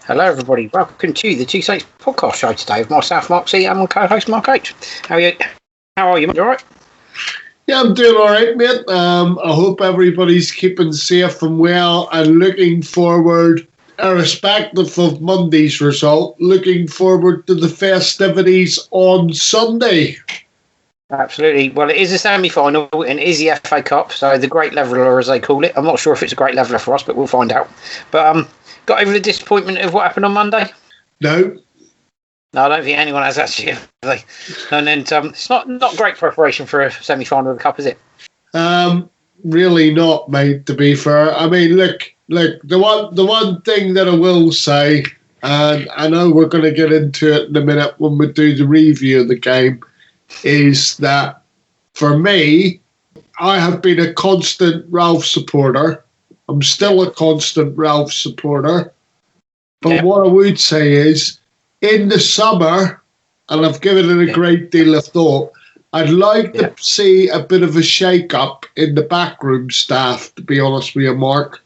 Hello, everybody. Welcome to the Two Saints podcast show today with myself, Mark C, and my co-host, Mark H. How are you? Mate? You all right? Yeah, I'm doing all right, mate. I hope everybody's keeping safe and well, and looking forward, irrespective of Monday's result, looking forward to the festivities on Sunday. Absolutely. Well, it is a semi-final and it is the FA Cup, so the Great Leveller, as they call it. I'm not sure if it's a Great Leveller for us, but we'll find out. But got over the disappointment of what happened on Monday? No, I don't think anyone has actually. And then it's not great preparation for a semi-final of the Cup, is it? really not, mate. To be fair, I mean, look. The one thing that I will say, and I know we're going to get into it in a minute when we do the review of the game, is that for me, I have been a constant Ralph supporter. I'm still a constant Ralph supporter. But what I would say is, in the summer, and I've given it a great deal of thought, I'd like to see a bit of a shake-up in the backroom staff, to be honest with you, Mark.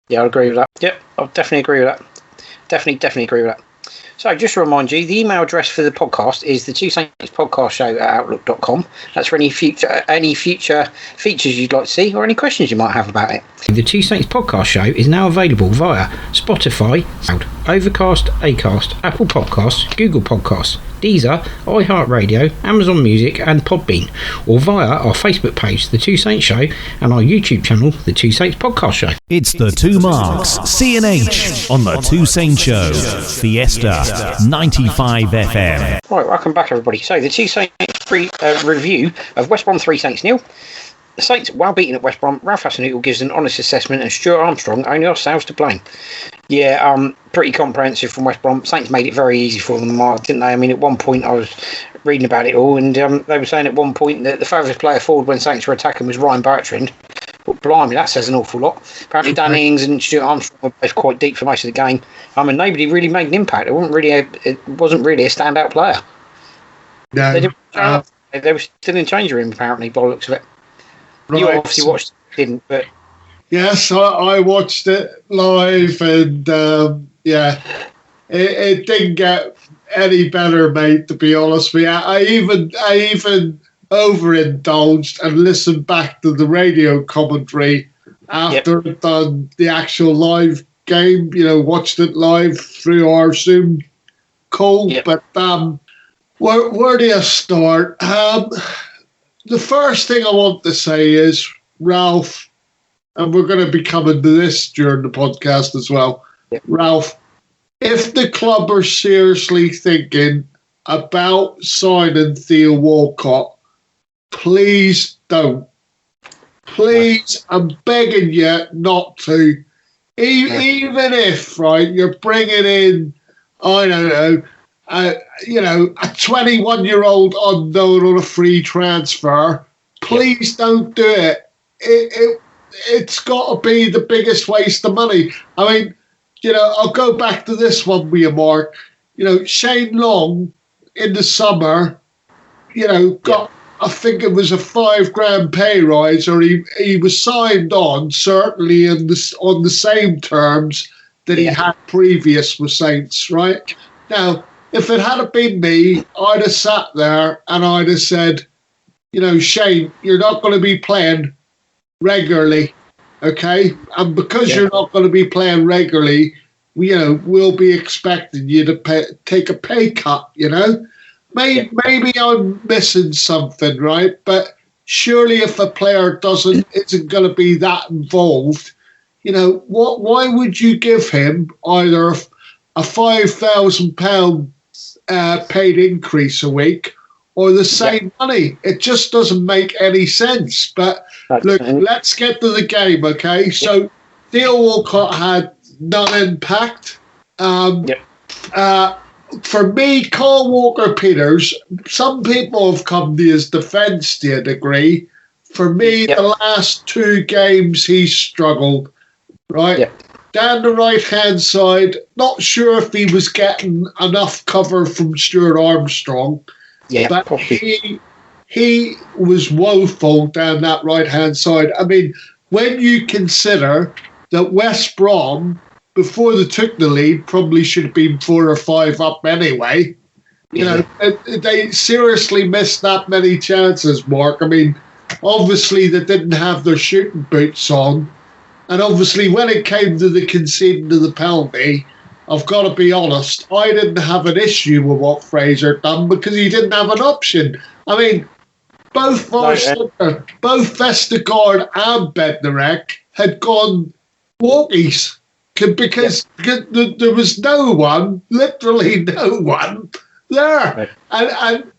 Yeah, I agree with that. Yep, I'll definitely agree with that. Definitely agree with that. So, just to remind you, the email address for the podcast is the Two Saints Podcast Show at outlook.com. That's for any future features you'd like to see or any questions you might have about it. The Two Saints Podcast Show is now available via Spotify, Overcast, Acast, Apple Podcasts, Google Podcasts, Deezer, iHeartRadio, Amazon Music and Podbean, or via our Facebook page, The Two Saints Show, and our YouTube channel, The Two Saints Podcast Show. It's the two Marks, C and H, on The Two Saints Show, Fiesta 95 FM. Right, welcome back everybody. So the Two Saints review of West Brom 3 Saints 0. The Saints well beaten at West Brom. Ralph Hasenhüttl gives an honest assessment and Stuart Armstrong only ourselves to blame. Yeah, pretty comprehensive from West Brom. Saints made it very easy for them, didn't they? I mean, at one point I was reading about it all and they were saying at one point that the favourite player forward when Saints were attacking was Ryan Bertrand. But blimey, that says an awful lot. Apparently Dan Ings and Stuart Armstrong were both quite deep for most of the game. I mean, nobody really made an impact. It wasn't really a standout player. No. They were still in change room, apparently, by the looks of it. Right. You obviously watched it, didn't, but... Yes, I watched it live, and it didn't get any better, mate. To be honest with you, I even overindulged and listened back to the radio commentary after I'd done the actual live game. You know, watched it live through our Zoom call. Yep. But where do you start? The first thing I want to say is, Ralph, and we're going to be coming to this during the podcast as well. Yep. Ralph, if the club are seriously thinking about signing Theo Walcott, please don't. Please, I'm begging you not to. Even if, right, you're bringing in, I don't know, a 21-year-old unknown on a free transfer, please don't do it. It's got to be the biggest waste of money. I mean, I'll go back to this one with you, Mark. Shane Long in the summer, got, I think it was a $5,000 pay rise, or he was signed on, certainly on the same terms that he had previous with Saints, right? Now, if it had been me, I'd have sat there and I'd have said, Shane, you're not going to be playing regularly, okay? And because you're not going to be playing regularly, we'll be expecting you to take a pay cut, Maybe I'm missing something, right? But surely if a player isn't going to be that involved, why would you give him either a £5,000 paid increase a week or the same money? It just doesn't make any sense. But look, let's get to the game, okay? So Theo Walcott had no impact. For me, Kyle Walker-Peters, some people have come to his defence to a degree. For me, the last two games he's struggled, right? Down the right-hand side, not sure if he was getting enough cover from Stuart Armstrong. But he was woeful down that right-hand side. I mean, when you consider that West Brom before they took the lead, probably should have been 4 or 5 up anyway. You know, they seriously missed that many chances, Mark. I mean, obviously they didn't have their shooting boots on. And obviously when it came to the conceding of the penalty, I've got to be honest, I didn't have an issue with what Fraser done because he didn't have an option. I mean, both Vestergaard and Bednarek had gone walkies because there was no one, literally no one, there. And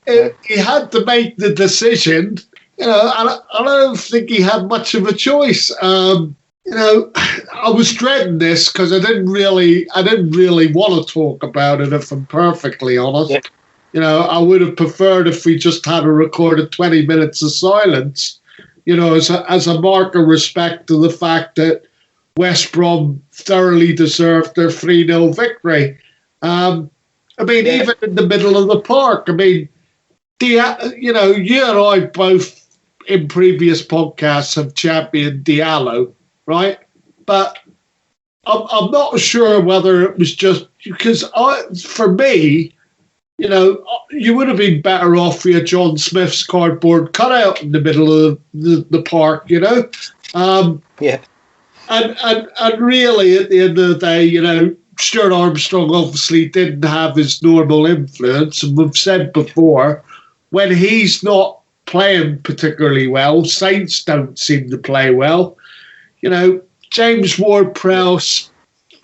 he had to make the decision, you know, and I don't think he had much of a choice. You know, I was dreading this because I didn't really want to talk about it, if I'm perfectly honest. Yeah. You know, I would have preferred if we just had a recorded 20 minutes of silence, you know, as a mark of respect to the fact that West Brom thoroughly deserved their 3-0 victory. I mean, even in the middle of the park, I mean, you know, you and I both in previous podcasts have championed Diallo, right? But I'm not sure whether it was just because for me, you know, you would have been better off with John Smith's cardboard cutout in the middle of the park, you know? Yeah. And really, at the end of the day, you know, Stuart Armstrong obviously didn't have his normal influence. And we've said before, when he's not playing particularly well, Saints don't seem to play well. You know, James Ward-Prowse,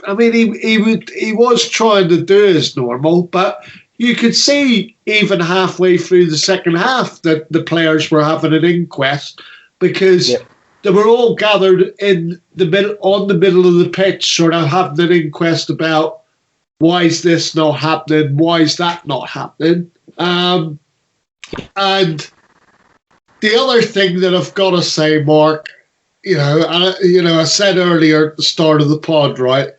I mean, he was trying to do his normal, but you could see even halfway through the second half that the players were having an inquest because they were all gathered in the middle of the pitch, sort of having an inquest about why is this not happening, why is that not happening. And the other thing that I've got to say, Mark, I said earlier at the start of the pod, right?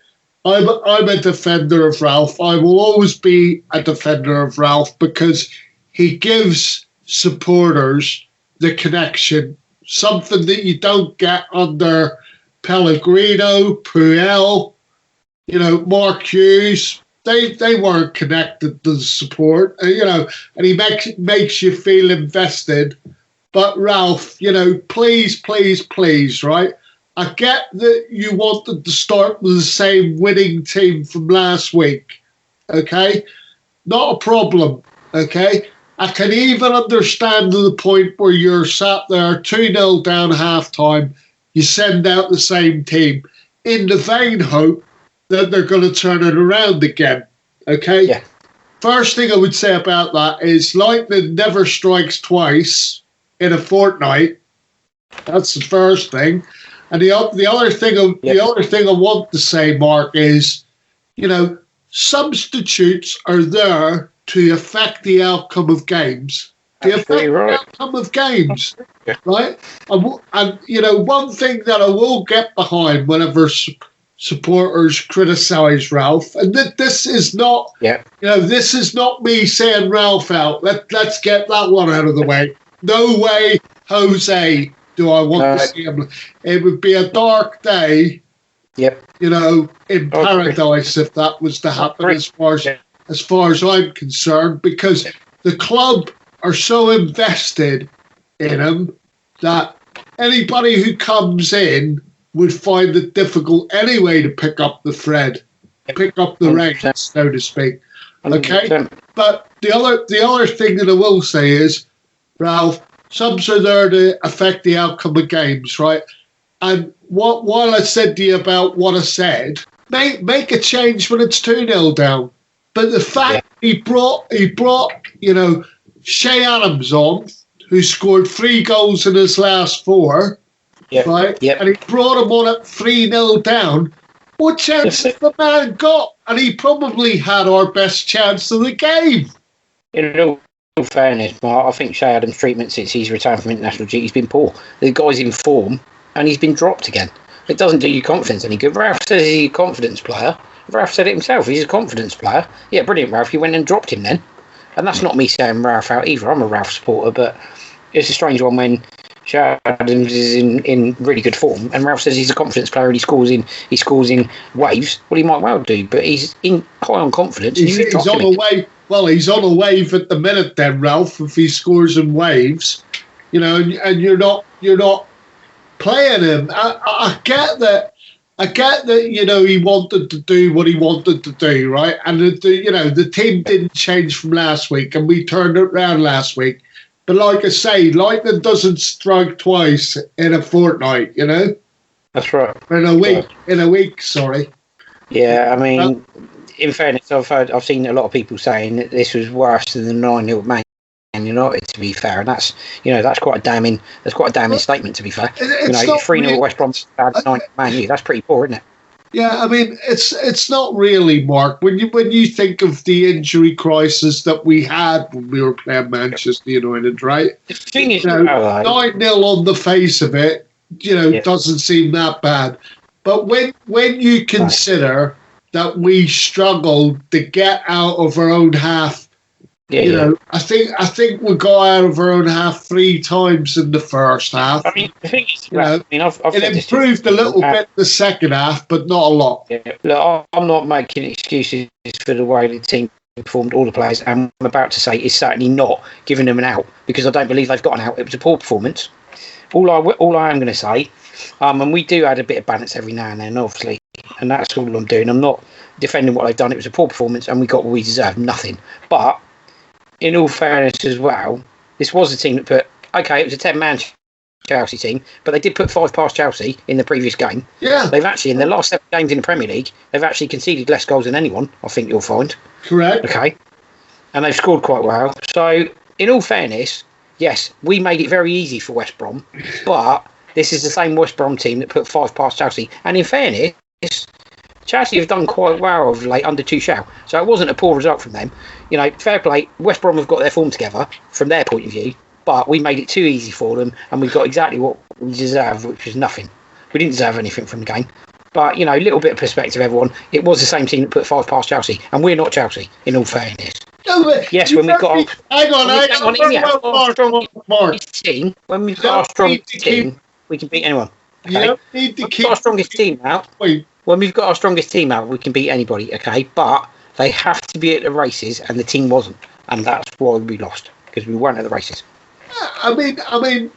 I'm a defender of Ralph. I will always be a defender of Ralph because he gives supporters the connection, something that you don't get under Pellegrino, Puel, you know, Mark Hughes. They weren't connected to the support, you know, and he makes you feel invested. But Ralph, you know, please, right? I get that you wanted to start with the same winning team from last week, okay? Not a problem, okay? I can even understand to the point where you're sat there 2-0 down halftime, you send out the same team in the vain hope that they're going to turn it around again, okay? Yeah. First thing I would say about that is lightning never strikes twice in a fortnight. That's the first thing. And the other thing I want to say, Mark, is, you know, substitutes are there to affect the outcome of games. Outcome of games, right? And you know, one thing that I will get behind whenever supporters criticise Ralph, and this is not, this is not me saying Ralph out. Let's get that one out of the way. No way, Jose, do I want to see him. It would be a dark day, you know, in paradise if that was to happen as far as I'm concerned, because the club are so invested in him that anybody who comes in would find it difficult anyway to pick up the thread, pick up the reins, so to speak. Okay? 100%. But the other thing that I will say is, Ralph, subs are there to affect the outcome of games, right? And while I said to you about what I said, make a change when it's 2-0 down. But the fact he brought, you know, Shea Adams on, who scored 3 goals in his last 4, right? Yep. And he brought him on at 3-0 down. What chance has the man got? And he probably had our best chance of the game. In all fairness, Mark, I think Shea Adams' treatment since he's retired from international duty has been poor. The guy's in form, and he's been dropped again. It doesn't do your confidence any good. Ralph says he's a confidence player. Ralph said it himself. He's a confidence player. Yeah, brilliant, Ralph. You went and dropped him then. And that's not me saying Ralph out either. I'm a Ralph supporter, but it's a strange one when Che Adams is in really good form, and Ralph says he's a confidence player and he scores in waves. Well, he might well do, but he's in high on confidence. He's on a wave. Well, he's on a wave at the minute, then, Ralph. If he scores in waves, and you're not playing him. I get that. He wanted to do what he wanted to do, right? And the team didn't change from last week, and we turned it around last week. But like I say, lightning doesn't strike twice in a fortnight, That's right. In a week, sorry. Yeah, I mean, in fairness, I've seen a lot of people saying that this was worse than the 9-0 Man United. To be fair, and that's quite a damning statement. To be fair, 3-0 West Brom, 9 Man U. That's pretty poor, isn't it? Yeah, I mean, it's not really, Mark. When you think of the injury crisis that we had when we were playing Manchester United, right? The thing is, 9-0 on the face of it, doesn't seem that bad. But when you consider that we struggled to get out of our own half, I think we got out of our own half 3 times in the first half. I mean, the thing is, it improved a little bit the second half, but not a lot. Yeah. Look, I'm not making excuses for the way the team performed, all the players, and what I'm about to say is certainly not giving them an out, because I don't believe they've got an out. It was a poor performance. All I am going to say, and we do add a bit of balance every now and then, obviously, and that's all I'm doing. I'm not defending what they've done. It was a poor performance, and we got what we deserved, nothing. But in all fairness as well, this was a team that it was a 10-man Chelsea team, but they did put 5 past Chelsea in the previous game. Yeah. They've actually, in the last 7 games in the Premier League, they've actually conceded less goals than anyone, I think you'll find. Correct. Okay. And they've scored quite well. So, in all fairness, yes, we made it very easy for West Brom, but this is the same West Brom team that put 5 past Chelsea. And in fairness, Chelsea have done quite well of late under Tuchel, so it wasn't a poor result from them. Fair play. West Brom have got their form together from their point of view, but we made it too easy for them, and we got exactly what we deserved, which was nothing. We didn't deserve anything from the game. But, a little bit of perspective, everyone. It was the same team that put 5 past Chelsea, and we're not Chelsea, in all fairness. Yes, when we've got our strongest team, when we've got our strongest team, we can beat anyone. Okay? You don't need to keep our strongest team out. When we've got our strongest team out, we can beat anybody, okay? But they have to be at the races, and the team wasn't. And that's why we lost, because we weren't at the races. I mean,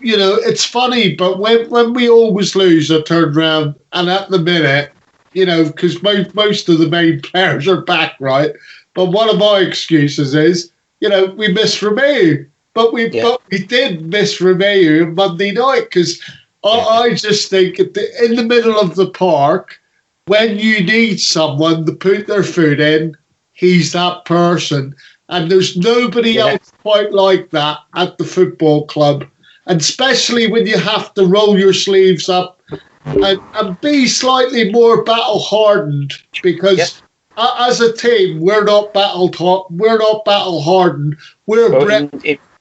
it's funny, but when we always lose, I turn around, and at the minute, because most of the main players are back, right? But one of my excuses is, we missed Romeu. But we did miss Romeu Monday night, because I just think in the middle of the park, when you need someone to put their foot in, he's that person. And there's nobody else quite like that at the football club. And especially when you have to roll your sleeves up and be slightly more battle-hardened, because as a team, we're not battle-hardened.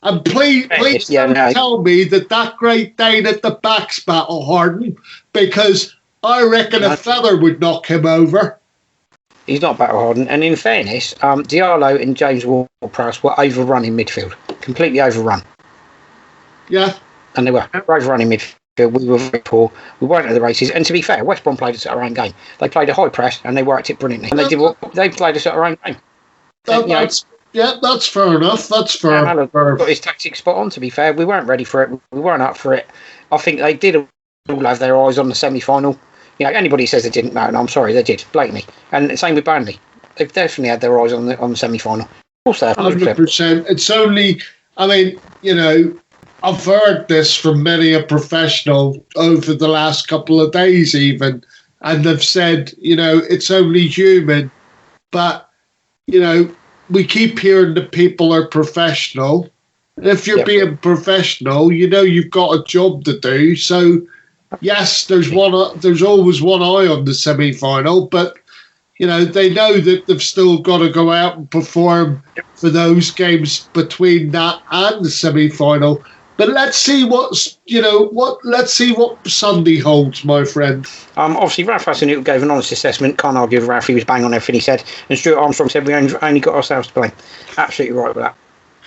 And please don't tell me that Great Dane at the back's battle-hardened, because I reckon a feather would knock him over. He's not battle-hardened. And in fairness, Diallo and James Ward-Prowse were overrun in midfield. Completely overrun. Yeah. And they were overrun in midfield. We were very poor. We weren't at the races. And to be fair, West Brom played us at our own game. They played a high press and they worked it brilliantly. And they played us at our own game. That's fair enough. That's fair. Got his tactics spot on, to be fair. We weren't ready for it. We weren't up for it. I think they did all have their eyes on the semi-final. Anybody says they didn't, no, I'm sorry, they did, blatantly. And the same with Burnley. They've definitely had their eyes on the semi-final. Of course they have. 100%. It's only, I've heard this from many a professional over the last couple of days even, and they've said, it's only human. But, we keep hearing that people are professional. And if you're being professional, you've got a job to do. So, yes, there's always one eye on the semi-final, but they know that they've still got to go out and perform for those games between that and the semi-final. But let's see what Sunday holds, my friend. Obviously, Ralph Hasenhüttl gave an honest assessment. Can't argue with Ralph. He was bang on everything he said. And Stuart Armstrong said we only got ourselves to blame. Absolutely right with that.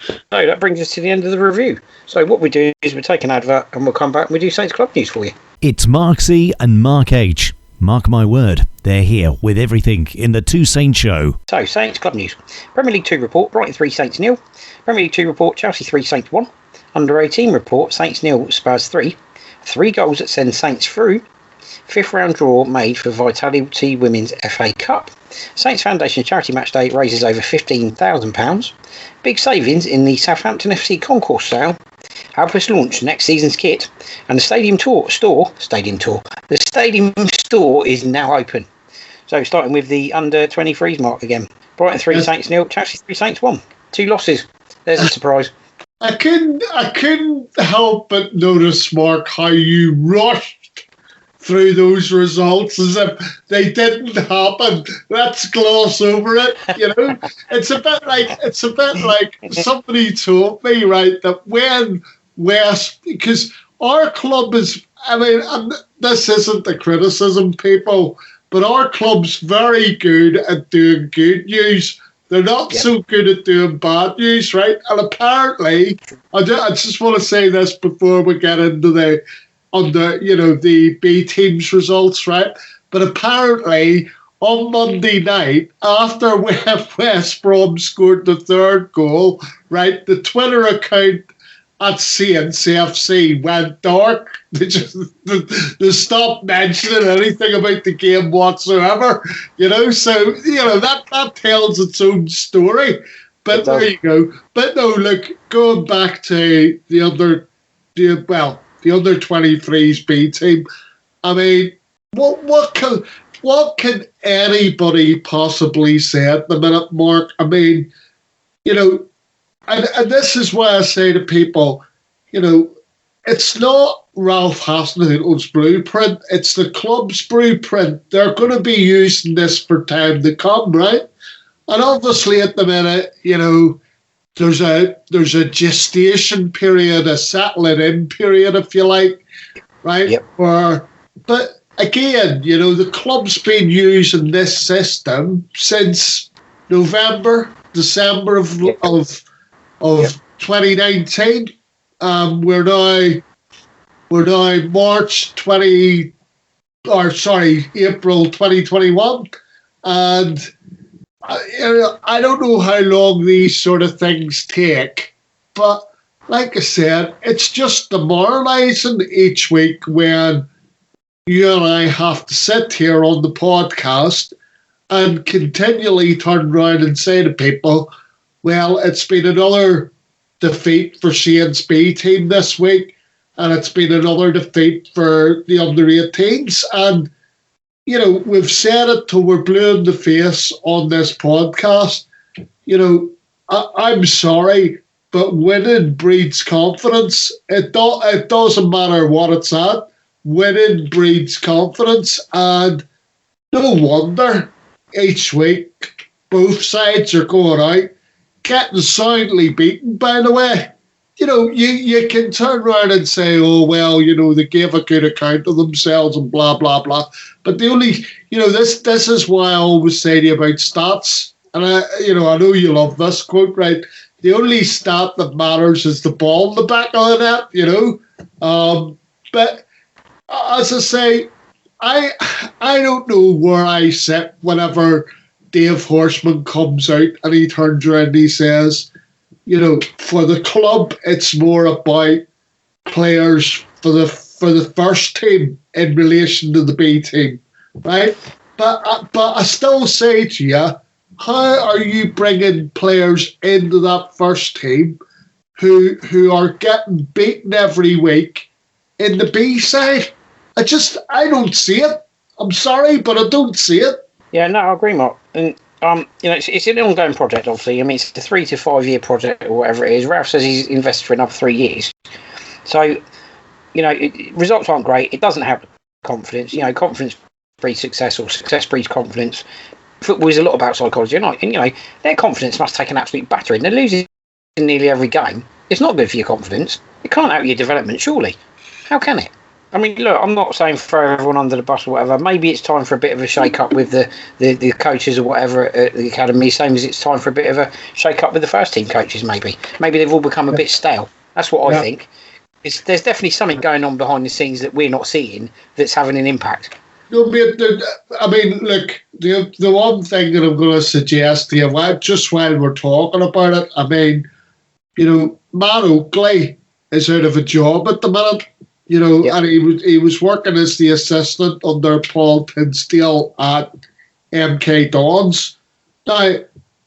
So that brings us to the end of the review. So what we do is we take an advert and we'll come back and we do Saints Club news for you. It's Mark C and Mark H. Mark my word, they're here with everything in the Two Saints Show. So, Saints Club news. Premier League 2 report, Brighton 3, Saints 0. Premier League 2 report, Chelsea 3, Saints 1. Under 18 report, Saints 0, Spurs 3. 3 goals that send Saints through. 5th round draw made for Vitality Women's FA Cup. Saints Foundation charity match day raises over £15,000. Big savings in the Southampton FC concourse sale. Help us launch next season's kit. And the Stadium Store is now open. So starting with the under 23s mark again. Brighton 3, Saints 0, Chelsea 3, Saints 1. 2 losses. There's a surprise. I couldn't help but notice, Mark, how you rushed through those results as if they didn't happen. Let's gloss over it. It's a bit like somebody told me, right, that when West, because our club is, this isn't the criticism, people, but our club's very good at doing good news. They're not so good at doing bad news, right? And apparently, I just want to say this before we get into the B team's results, right? But apparently, on Monday night, after West Brom scored the 3rd goal, right, the Twitter account at CNCFC went dark. They stopped mentioning anything about the game whatsoever, So, that tells its own story. But there you go. But no, look, going back to the under 23s B team, what can anybody possibly say at the minute, Mark? And this is why I say to people, it's not Ralph Hasenhüttl's blueprint, it's the club's blueprint. They're going to be using this for time to come, right? And obviously at the minute, there's a gestation period, a settling in period, if you like, right? Yep. But again, the club's been using this system since December of 2019. We're now April 2021, and I don't know how long these sort of things take, but like I said, it's just demoralising each week when you and I have to sit here on the podcast and continually turn around and say to people, well, it's been another defeat for Shane's B team this week, and it's been another defeat for the under-18s. And, we've said it till we're blue in the face on this podcast. I'm sorry, but winning breeds confidence. It doesn't matter what it's at. Winning breeds confidence, and no wonder each week both sides are going out getting soundly beaten. By the way, you can turn around and say, oh, well, they gave a good account of themselves and blah, blah, blah. But the only, this is why I always say to you about stats. And I know you love this quote, right? The only stat that matters is the ball in the back of the net, But as I say, I don't know where I sit whenever Dave Horseman comes out and he turns around and he says, for the club, it's more about players for the first team in relation to the B team, right? But I still say to you, how are you bringing players into that first team who are getting beaten every week in the B side? I don't see it. I'm sorry, but I don't see it. Yeah, no, I agree, Mark. And it's an ongoing project, obviously. It's a 3 to 5 year project or whatever it is. Ralph says he's invested for another 3 years. So, results aren't great. It doesn't have confidence. Confidence breeds success, or success breeds confidence. Football is a lot about psychology, and their confidence must take an absolute battering. They're losing nearly every game. It's not good for your confidence. It can't help your development, surely. How can it? I mean, look, I'm not saying throw everyone under the bus or whatever. Maybe it's time for a bit of a shake-up with the coaches or whatever at the academy, same as it's time for a bit of a shake-up with the first-team coaches, maybe. Maybe they've all become a bit stale. That's what I think. There's definitely something going on behind the scenes that we're not seeing that's having an impact. I mean, look, the one thing that I'm going to suggest to you, just while we're talking about it, I mean, Matt Oakley is out of a job at the minute. And he was working as the assistant under Paul Tinsdale at MK Dons. Now,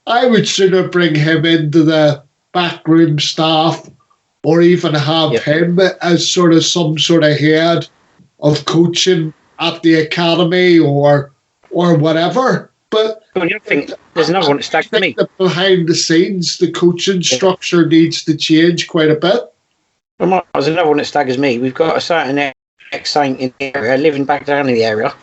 I would sooner bring him into the backroom staff or even have him as sort of some sort of head of coaching at the academy or whatever. But I think there's another one that staggers me. Behind the scenes, the coaching structure needs to change quite a bit. Well, there's another one that staggers me. We've got a certain ex-Saint in the area, living back down in the area,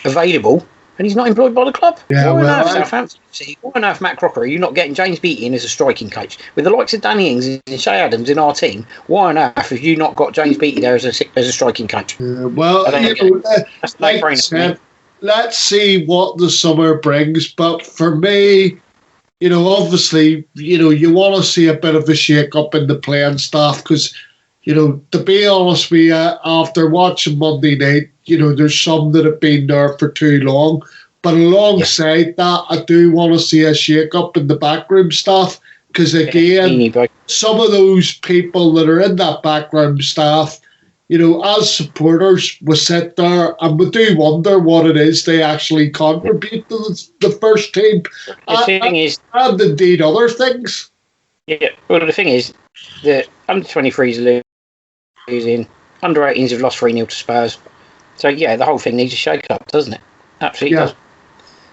available, and he's not employed by the club. Yeah, why on earth, Southampton? Why on earth, Matt Crocker, are you not getting James Beattie in as a striking coach? With the likes of Danny Ings and Shay Adams in our team, why on earth have you not got James Beattie there as a striking coach? That's no-brainer. Let's see what the summer brings. But for me, obviously, you want to see a bit of a shake-up in the playing staff because, to be honest with you, after watching Monday night, there's some that have been there for too long. But alongside that, I do want to see a shake-up in the backroom staff because, again, some of those people that are in that backroom staff, as supporters, we sit there and we do wonder what it is they actually contribute to the first team. And indeed other things. Yeah, well, the thing is that under-23s are losing, under-18s have lost 3-0 to Spurs. So, yeah, the whole thing needs a shake-up, doesn't it? Absolutely does.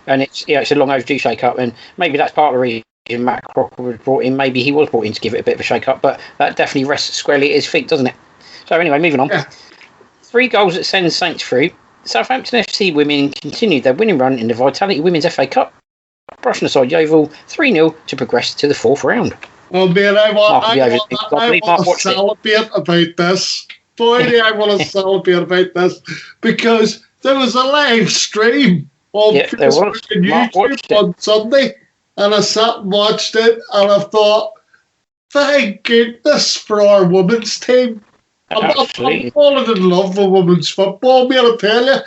And it's a long overdue shake-up, and maybe that's part of the reason Matt Crocker was brought in. Maybe he was brought in to give it a bit of a shake-up, but that definitely rests squarely at his feet, doesn't it? So anyway, moving on. 3 goals that send Saints through. Southampton FC women continued their winning run in the Vitality Women's FA Cup, brushing aside Yeovil 3-0 to progress to the 4th round. Oh man, I want to celebrate about this. Boy, I want to celebrate about this because there was a live stream on Facebook and YouTube on Sunday, and I sat and watched it, and I thought, thank goodness for our women's team. I'm falling in love with women's football, man, I tell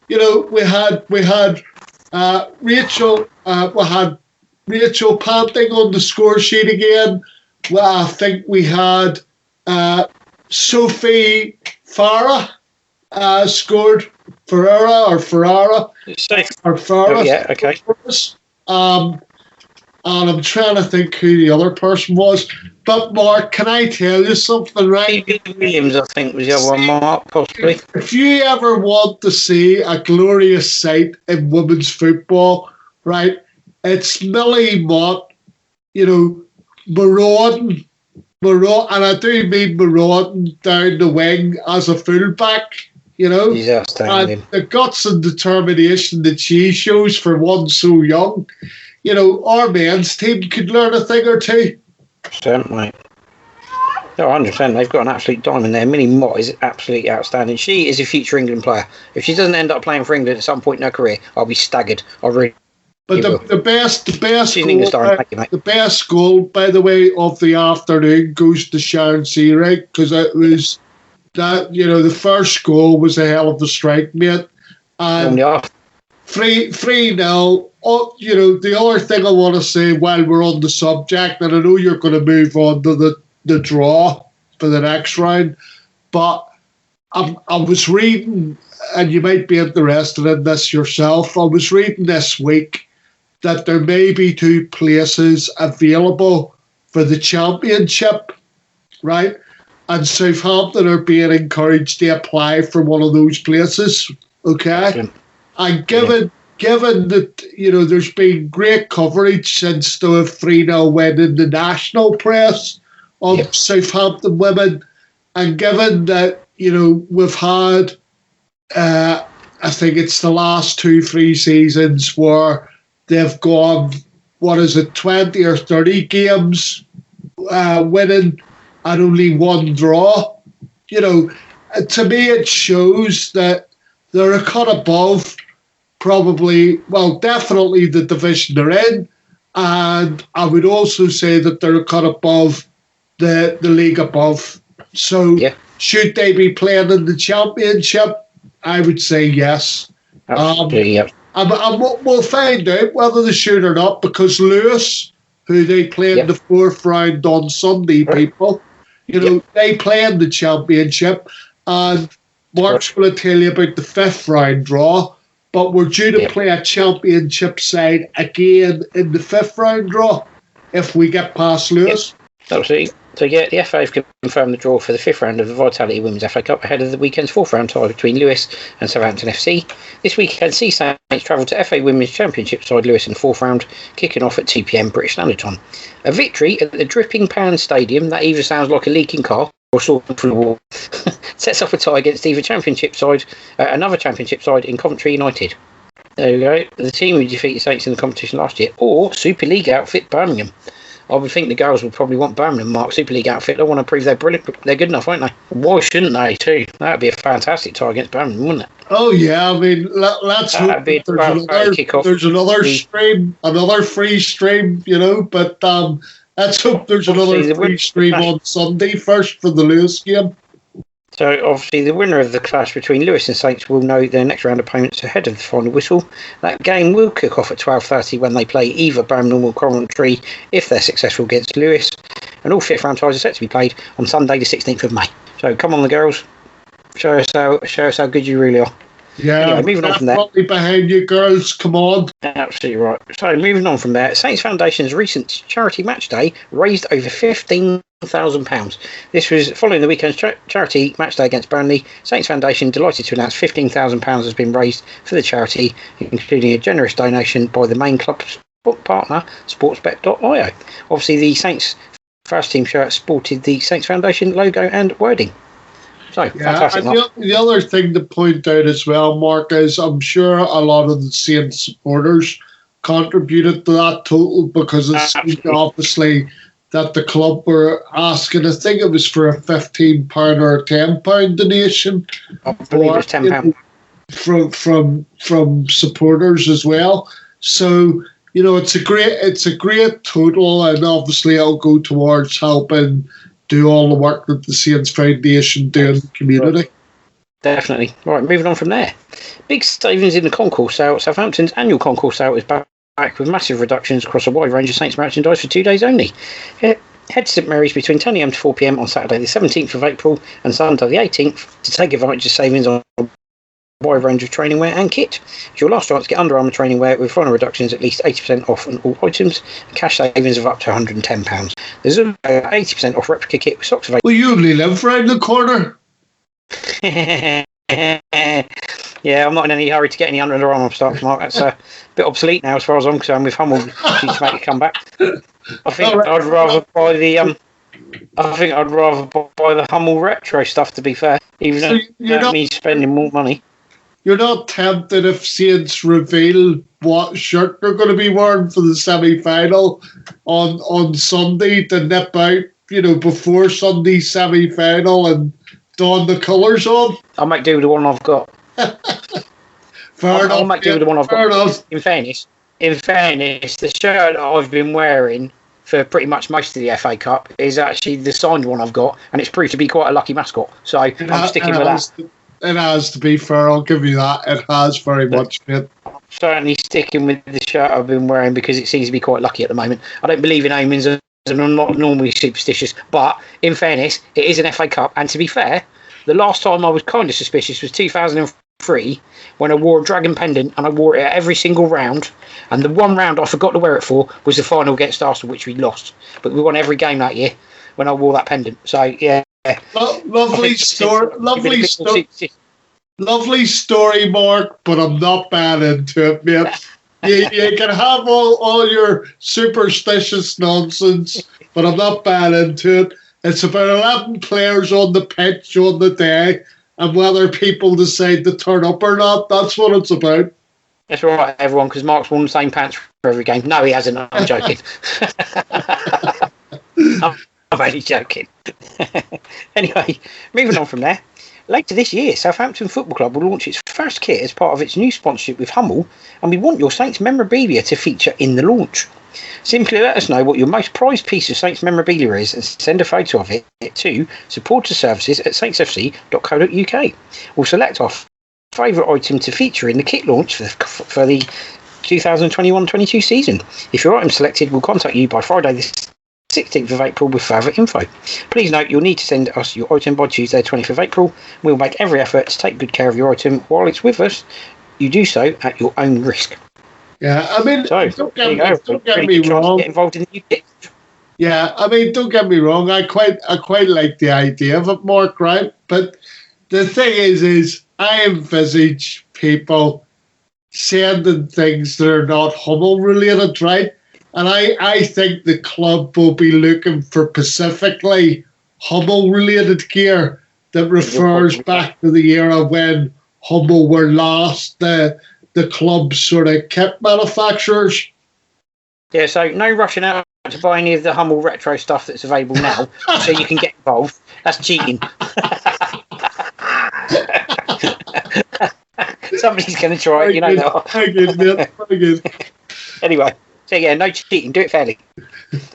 you. We had Rachel panting on the score sheet again. Well, I think we had Sophie Farah scored Ferrara. Oh, yeah, okay. And I'm trying to think who the other person was. But Mark, can I tell you something, right? Williams, I think, was the other one, Mark, possibly. If you ever want to see a glorious sight in women's football, right, it's Millie Mott, marauding, and I do mean marauding down the wing as a fullback, He's outstanding. And the guts and determination that she shows for one so young, our men's team could learn a thing or two. 100%, mate. No, 100%. They've got an absolute diamond there. Millie Mott is absolutely outstanding. She is a future England player. If she doesn't end up playing for England at some point in her career, I'll be staggered. I really. But the best goal, by the way, of the afternoon goes to Sharon Searight because it was that the first goal was a hell of a strike, mate. And 3-0. Oh, the other thing I want to say while we're on the subject, and I know you're going to move on to the draw for the next round, but I was reading, and you might be interested in this yourself, I was reading this week that there may be 2 places available for the championship, right? And Southampton are being encouraged to apply for one of those places, okay? And given that, there's been great coverage since the 3-0 win in the national press of Southampton women, and given that, we've had, I think it's the last 2-3 seasons where they've gone, 20 or 30 games winning and only 1 draw. to me, it shows that they're a cut above definitely the division they're in. And I would also say that they're a cut above the league above. So should they be playing in the championship? I would say yes. Absolutely, and we'll find out whether they should or not, because Lewis, who they play in the fourth round on Sunday, people, they play in the championship. And Mark's going to tell you about the fifth round draw. But we're due to play a championship side again in the fifth round draw if we get past Lewis. Absolutely. So, the FA have confirmed the draw for the fifth round of the Vitality Women's FA Cup ahead of the weekend's fourth round tie between Lewis and Southampton FC. This weekend, Sea Saints travel to FA Women's Championship side Lewis in the fourth round, kicking off at 2 p.m. British Standard Time. A victory at the Dripping Pan Stadium, that either sounds like a leaking car or sorting through the wall, sets up a tie against either another championship side in Coventry United. There we go. The team who defeated Saints in the competition last year, or Super League outfit Birmingham. I would think the girls would probably want Birmingham, Mark, Super League outfit. They want to prove they're brilliant. They're good enough, won't they? Why shouldn't they too? That would be a fantastic tie against Birmingham, wouldn't it? Oh yeah, I mean, let's hope there's another stream, another free stream, But let's hope there's another free stream on Sunday first for the Lewis game. So, obviously, the winner of the clash between Lewis and Saints will know their next round of opponents ahead of the final whistle. That game will kick off at 12:30 when they play either Birmingham or Coventry if they're successful against Lewis. And all fifth round ties are set to be played on Sunday, the 16th of May. So, come on, the girls. Show us how good you really are. Yeah, anyway, moving on from there. Behind you, girls. Come on. Absolutely right. So, moving on from there, Saints Foundation's recent charity match day raised over £15,000. This was following the weekend's charity match day against Burnley. Saints Foundation delighted to announce £15,000 has been raised for the charity, including a generous donation by the main club partner, sportsbet.io. Obviously, the Saints first team shirt sported the Saints Foundation logo and wording. So, fantastic. And the other thing to point out as well, Mark, is I'm sure a lot of the Saints supporters contributed to that total, because it's obviously that the club were asking, I think it was for a £15 or a £10 donation. I believe it's £10. From supporters as well. So, it's a great total, and obviously it'll go towards helping do all the work that the Saints Foundation do in the community. Definitely. Right, moving on from there. Big savings in the concourse sale. Southampton's annual concourse sale is back with massive reductions across a wide range of Saints merchandise for 2 days only. Head to St Mary's between 10 a.m. to 4 p.m. on Saturday the 17th of April and Sunday the 18th to take advantage of savings on a wide range of training wear and kit. It's your last chance to get Under Armour training wear with final reductions at least 80% off on all items and cash savings of up to £110. There's also 80% off replica kit with socks available. Well, you only live right in the corner. Yeah, I'm not in any hurry to get any Under Armour stuff, Mark. That's a bit obsolete now as far as I'm concerned, with Hummel due to make a comeback. I think I'd rather buy the Hummel retro stuff, to be fair, even though that means spending more money. You're not tempted if Saints reveal what shirt they're going to be wearing for the semi-final on Sunday to nip out, before Sunday's semi-final and don the colours on? I'll make do with the one I've got. I'll make do with the one I've got. Enough. In fairness, the shirt that I've been wearing for pretty much most of the FA Cup is actually the signed one I've got, and it's proved to be quite a lucky mascot. So I'm sticking with that. It has, to be fair. I'll give you that. It has very much fit. I'm certainly sticking with the shirt I've been wearing because it seems to be quite lucky at the moment. I don't believe in omens, and I'm not normally superstitious, but in fairness, it is an FA Cup, and to be fair, the last time I was kind of suspicious was 2003 when I wore a dragon pendant, and I wore it at every single round, and the one round I forgot to wear it for was the final against Arsenal, which we lost, but we won every game that year when I wore that pendant. So yeah. Lovely story, Mark, but I'm not bad into it, mate. You can have all your superstitious nonsense, but I'm not bad into it. It's about 11 players on the pitch on the day, and whether people decide to turn up or not, that's what it's about. That's all right, everyone, because Mark's worn the same pants for every game. No, he hasn't. I'm joking. I'm only joking. Anyway, moving on from there. Later this year, Southampton Football Club will launch its first kit as part of its new sponsorship with Hummel, and we want your Saints memorabilia to feature in the launch. Simply let us know what your most prized piece of Saints memorabilia is and send a photo of it to supporterservices@saintsfc.co.uk. We'll select our favourite item to feature in the kit launch for the 2021-22 season. If your item selected, we'll contact you by Friday the 16th of April with further info. Please note you'll need to send us your item by Tuesday 20th of April. We'll make every effort to take good care of your item while it's with us. You do so at your own risk. Yeah, I mean, So, don't there you get go. me wrong. Get involved in the new kit. Yeah, I mean, don't get me wrong. I quite like the idea of it, Mark, right? But the thing is I envisage people sending things that are not Hummel related, right? And I think the club will be looking for specifically Hummel related gear that refers back to the era when Hummel were last the club's sort of kit manufacturers. Yeah, so no rushing out to buy any of the Hummel retro stuff that's available now, so you can get involved. That's cheating. Somebody's going to try it, you know that. Very good, mate. Very good. Anyway, so yeah, no cheating, do it fairly.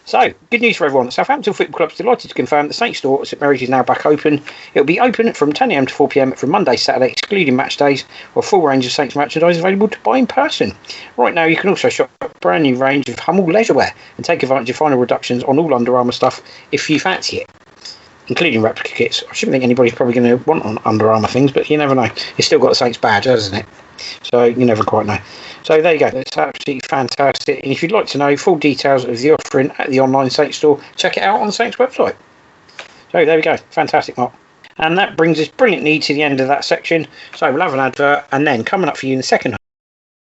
So, good news for everyone. Southampton Football Club's delighted to confirm the Saints store at St Mary's is now back open. It'll be open from 10 a.m. to 4 p.m. from Monday, Saturday, excluding match days, with a full range of Saints merchandise available to buy in person. Right now, you can also shop a brand new range of Hummel leisurewear and take advantage of final reductions on all Under Armour stuff if you fancy it, including replica kits. I shouldn't think anybody's probably going to want on Under Armour things, but you never know. It's still got the Saints badge, hasn't it? So you never quite know. So there you go. It's absolutely fantastic. And if you'd like to know full details of the offering at the online Saints store, check it out on the Saints website. So there we go. Fantastic, Mark. And that brings us brilliantly to the end of that section. So we'll have an advert, and then coming up for you in the second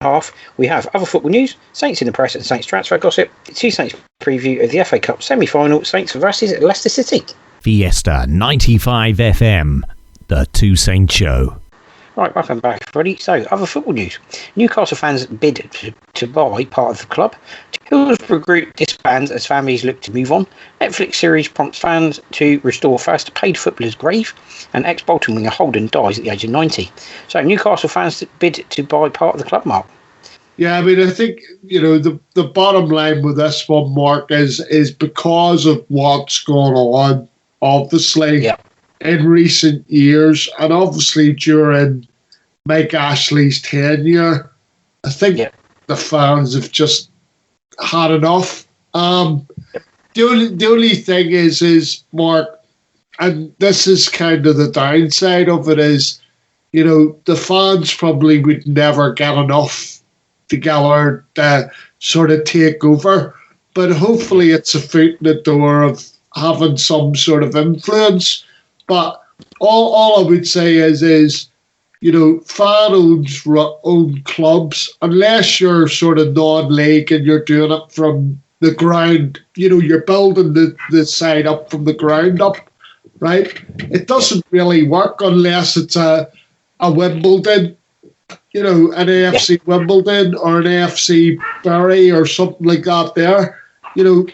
half, we have other football news, Saints in the press and Saints transfer gossip, two Saints preview of the FA Cup semi-final, Saints versus Leicester City. Fiesta 95 FM, the Two Saints Show. Right, welcome back, everybody. So, other football news. Newcastle fans bid to buy part of the club. Hillsborough Group disbands as families look to move on. Netflix series prompts fans to restore first paid footballer's grave. And ex-Bolton winger Holden dies at the age of 90. So, Newcastle fans bid to buy part of the club, Mark. Yeah, I mean, I think, the bottom line with this one, Mark, is because of what's going on, obviously, in recent years, and obviously during Mike Ashley's tenure, I think the fans have just had enough. The only thing is, Mark, and this is kind of the downside of it, is, the fans probably would never get enough together to sort of take over, but hopefully it's a foot in the door of having some sort of influence. But all I would say is fan owned clubs, unless you're sort of non-league and you're doing it from the ground, you're building the side up from the ground up, right? It doesn't really work unless it's a Wimbledon, an AFC Wimbledon or an AFC Bury or something like that there.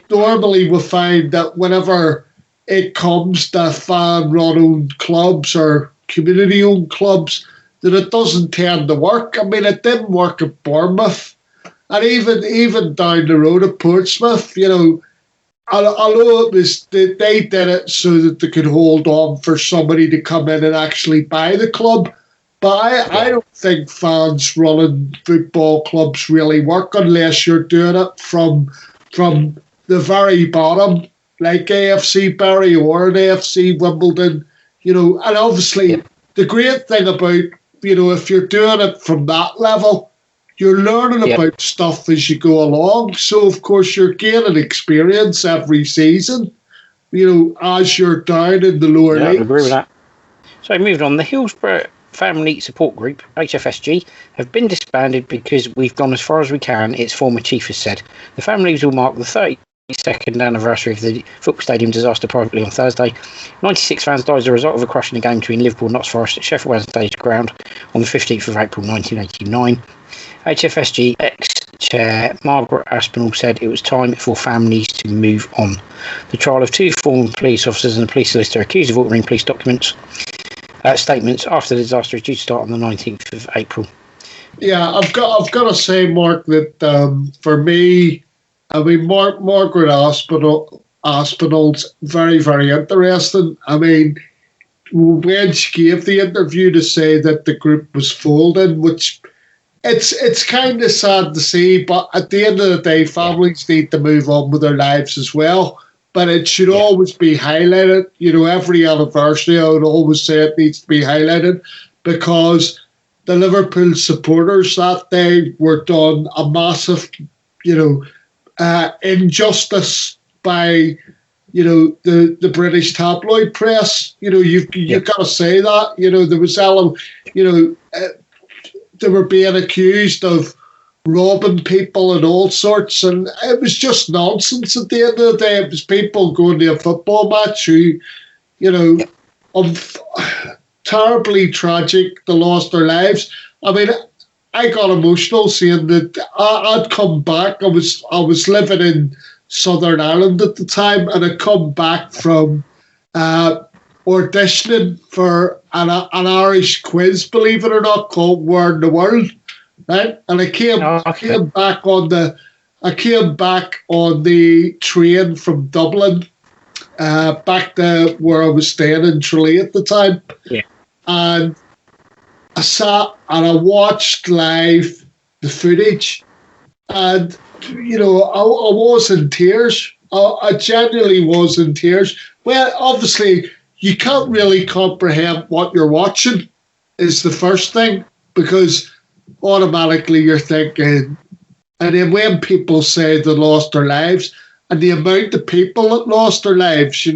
Normally we find that whenever it comes to fan-run-owned clubs or community-owned clubs, that it doesn't tend to work. I mean, it didn't work at Bournemouth, and even down the road at Portsmouth, although it was they did it so that they could hold on for somebody to come in and actually buy the club. But I don't think fans running football clubs really work unless you're doing it from the very bottom, like AFC Bury or an AFC Wimbledon, and obviously the great thing about, if you're doing it from that level, you're learning about stuff as you go along. So, of course, you're gaining experience every season, as you're down in the lower leagues. I agree with that. So, moving on, the Hillsborough Family Support Group, HFSG, have been disbanded because we've gone as far as we can, its former chief has said. The families will mark the 32nd anniversary of the football stadium disaster privately on Thursday. 96 fans died as a result of a crush in a game between Liverpool and Notts Forest at Sheffield Wednesday ground on the 15th of April 1989. HFSG ex-chair Margaret Aspinall said it was time for families to move on. The trial of two former police officers and a police solicitor accused of altering police documents statements after the disaster is due to start on the 19th of April. Yeah, I've got to say, Mark, that for me, I mean, Margaret Aspinall's very, very interesting. I mean, when she gave the interview to say that the group was folding, which it's kind of sad to see, but at the end of the day, families need to move on with their lives as well. But it should always be highlighted. You know, every anniversary, I would always say it needs to be highlighted, because the Liverpool supporters that day were done a massive, injustice by, the British tabloid press. You've got to say that. There was they were being accused of robbing people and all sorts, and it was just nonsense. At the end of the day, it was people going to a football match who, terribly tragic, they lost their lives. I mean, I got emotional seeing that. I'd come back. I was living in Southern Ireland at the time, and I'd come back from auditioning for an Irish quiz, believe it or not, called Where in the World, right? And I came back on the train from Dublin back to where I was staying in Tralee at the time. Yeah. And I sat and I watched live the footage, and I was in tears. I genuinely was in tears. Well, obviously, you can't really comprehend what you're watching, is the first thing, because automatically you're thinking, and then when people say they lost their lives, and the amount of people that lost their lives,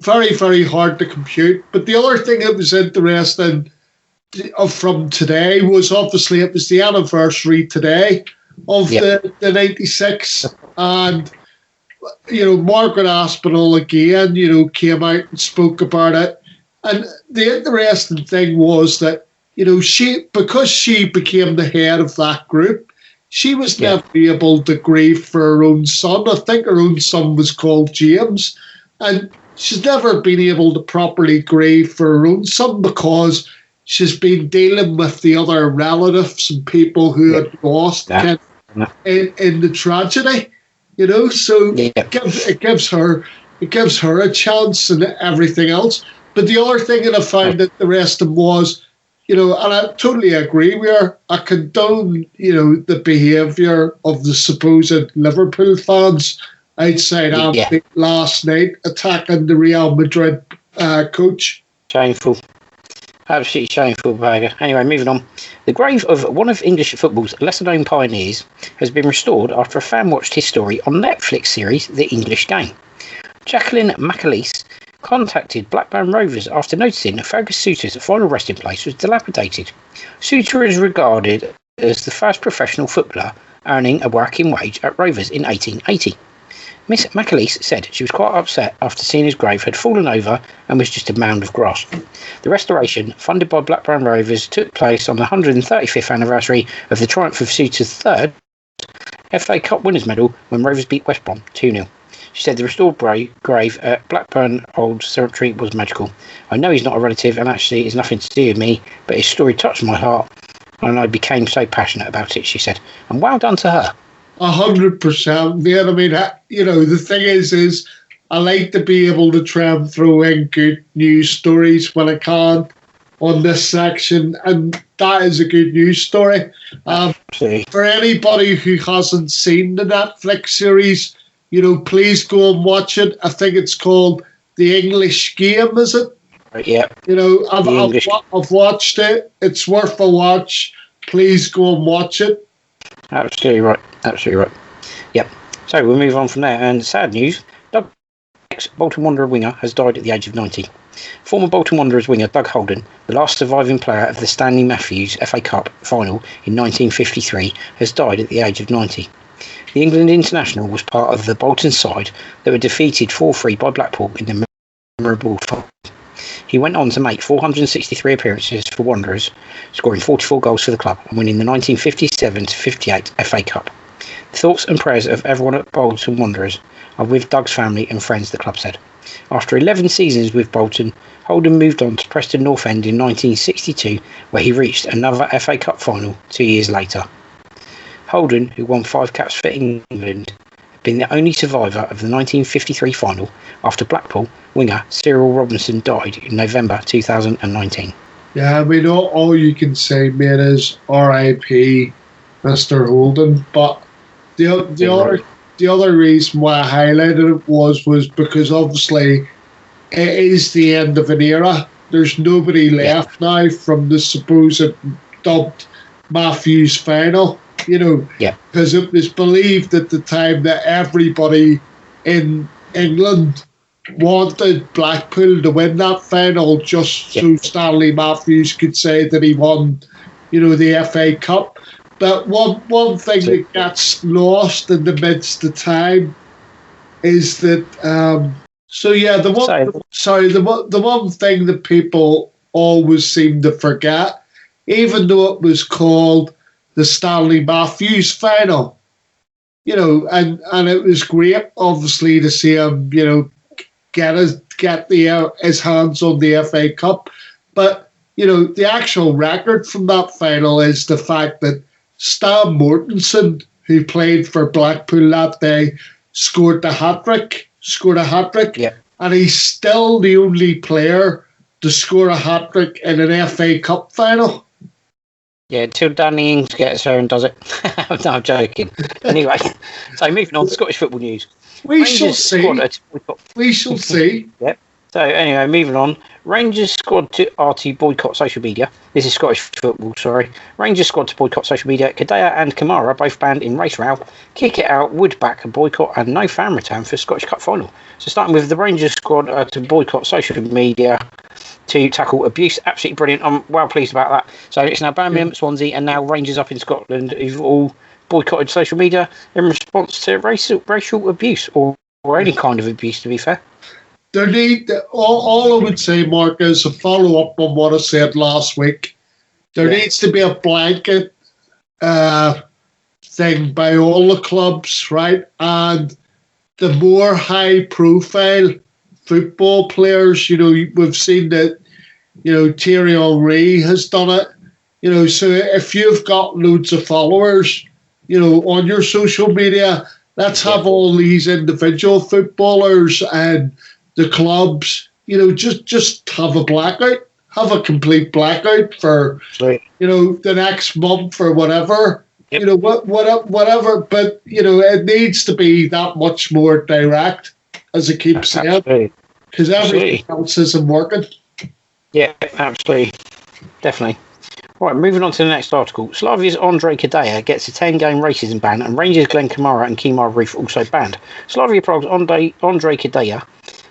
very, very hard to compute. But the other thing that was interesting from today was, obviously, it was the anniversary today of the 96, and Margaret Aspinall again, came out and spoke about it. And the interesting thing was that, because she became the head of that group, she was never able to grieve for her own son. I think her own son was called James, and she's never been able to properly grieve for her own son because she's been dealing with the other relatives and people who had lost in the tragedy. So it gives her a chance and everything else. But the other thing that I found interesting was, and I totally agree with her, I condone, the behaviour of the supposed Liverpool fans outside Anfield last night attacking the Real Madrid coach. Shameful. Absolutely shameful behaviour. Anyway, moving on. The grave of one of English football's lesser-known pioneers has been restored after a fan watched his story on Netflix series The English Game. Jacqueline McAleese contacted Blackburn Rovers after noticing that Fergus Souttar's final resting place was dilapidated. Souttar is regarded as the first professional footballer earning a working wage at Rovers in 1880. Miss McAleese said she was quite upset after seeing his grave had fallen over and was just a mound of grass. The restoration, funded by Blackburn Rovers, took place on the 135th anniversary of the triumph of Souttar's third FA Cup winners' medal when Rovers beat West Brom 2-0. She said the restored grave at Blackburn Old Cemetery was magical. I know he's not a relative and actually it's nothing to do with me, but his story touched my heart and I became so passionate about it, she said. And well done to her. 100%. Man, I mean, the thing is I like to be able to try and throw in good news stories when I can on this section, and that is a good news story. For anybody who hasn't seen the Netflix series, please go and watch it. I think it's called The English Game, is it? Yeah. I've watched it. It's worth a watch. Please go and watch it. Absolutely right. Yep. So we'll move on from there. And sad news, Doug, ex-Bolton Wanderers winger, has died at the age of 90. Former Bolton Wanderers winger Doug Holden, the last surviving player of the Stanley Matthews FA Cup final in 1953, has died at the age of 90. The England international was part of the Bolton side that were defeated 4-3 by Blackpool in the memorable final. He went on to make 463 appearances for Wanderers, scoring 44 goals for the club and winning the 1957-58 FA Cup. The thoughts and prayers of everyone at Bolton Wanderers are with Doug's family and friends, the club said. After 11 seasons with Bolton, Holden moved on to Preston North End in 1962, where he reached another FA Cup final 2 years later. Holden, who won 5 caps for England, had been the only survivor of the 1953 final after Blackpool winger Cyril Robinson died in November 2019. Yeah, I mean, all you can say, mate, is R.I.P. Mr. Holden. But the other reason why I highlighted it was because obviously it is the end of an era. There's nobody left now from the supposed dubbed Matthews final, because it was believed at the time that everybody in England wanted Blackpool to win that final just so Stanley Matthews could say that he won, the FA Cup. But one thing that gets lost in the midst of time is that the one thing that people always seem to forget, even though it was called the Stanley Matthews final, and it was great, obviously, to see him, get his hands on the FA Cup. But, the actual record from that final is the fact that Stan Mortensen, who played for Blackpool that day, scored a hat-trick, and he's still the only player to score a hat-trick in an FA Cup final. Yeah, until Danny Ings gets there and does it. No, I'm joking. Anyway, so moving on to Scottish football news. We shall see. Yep. So anyway, moving on. Rangers squad to boycott social media. This is Scottish football, sorry. Rangers squad to boycott social media. Kadea and Kamara both banned in race row. Kick it out, Wood back a boycott, and no fan return for Scottish Cup final. So starting with the Rangers squad to boycott social media to tackle abuse. Absolutely brilliant. I'm well pleased about that. So it's now Birmingham, Swansea, and now Rangers up in Scotland who've all boycotted social media in response to racial abuse or any kind of abuse, to be fair. All I would say, Mark, is a follow-up on what I said last week. There needs to be a blanket thing by all the clubs, right? And the more high-profile football players, we've seen that, Thierry Henry has done it. So if you've got loads of followers, on your social media, let's have all these individual footballers and the clubs, just have a blackout, have a complete blackout for, the next month or whatever, whatever. But, it needs to be that much more direct, as it keeps saying, because everything else isn't working. Yeah, absolutely. Definitely. Right, moving on to the next article. Slavia's Andre Kadea gets a 10-game racism ban, and Rangers' Glenn Kamara and Kemar Reif also banned. Slavia Prague's Andre Kadea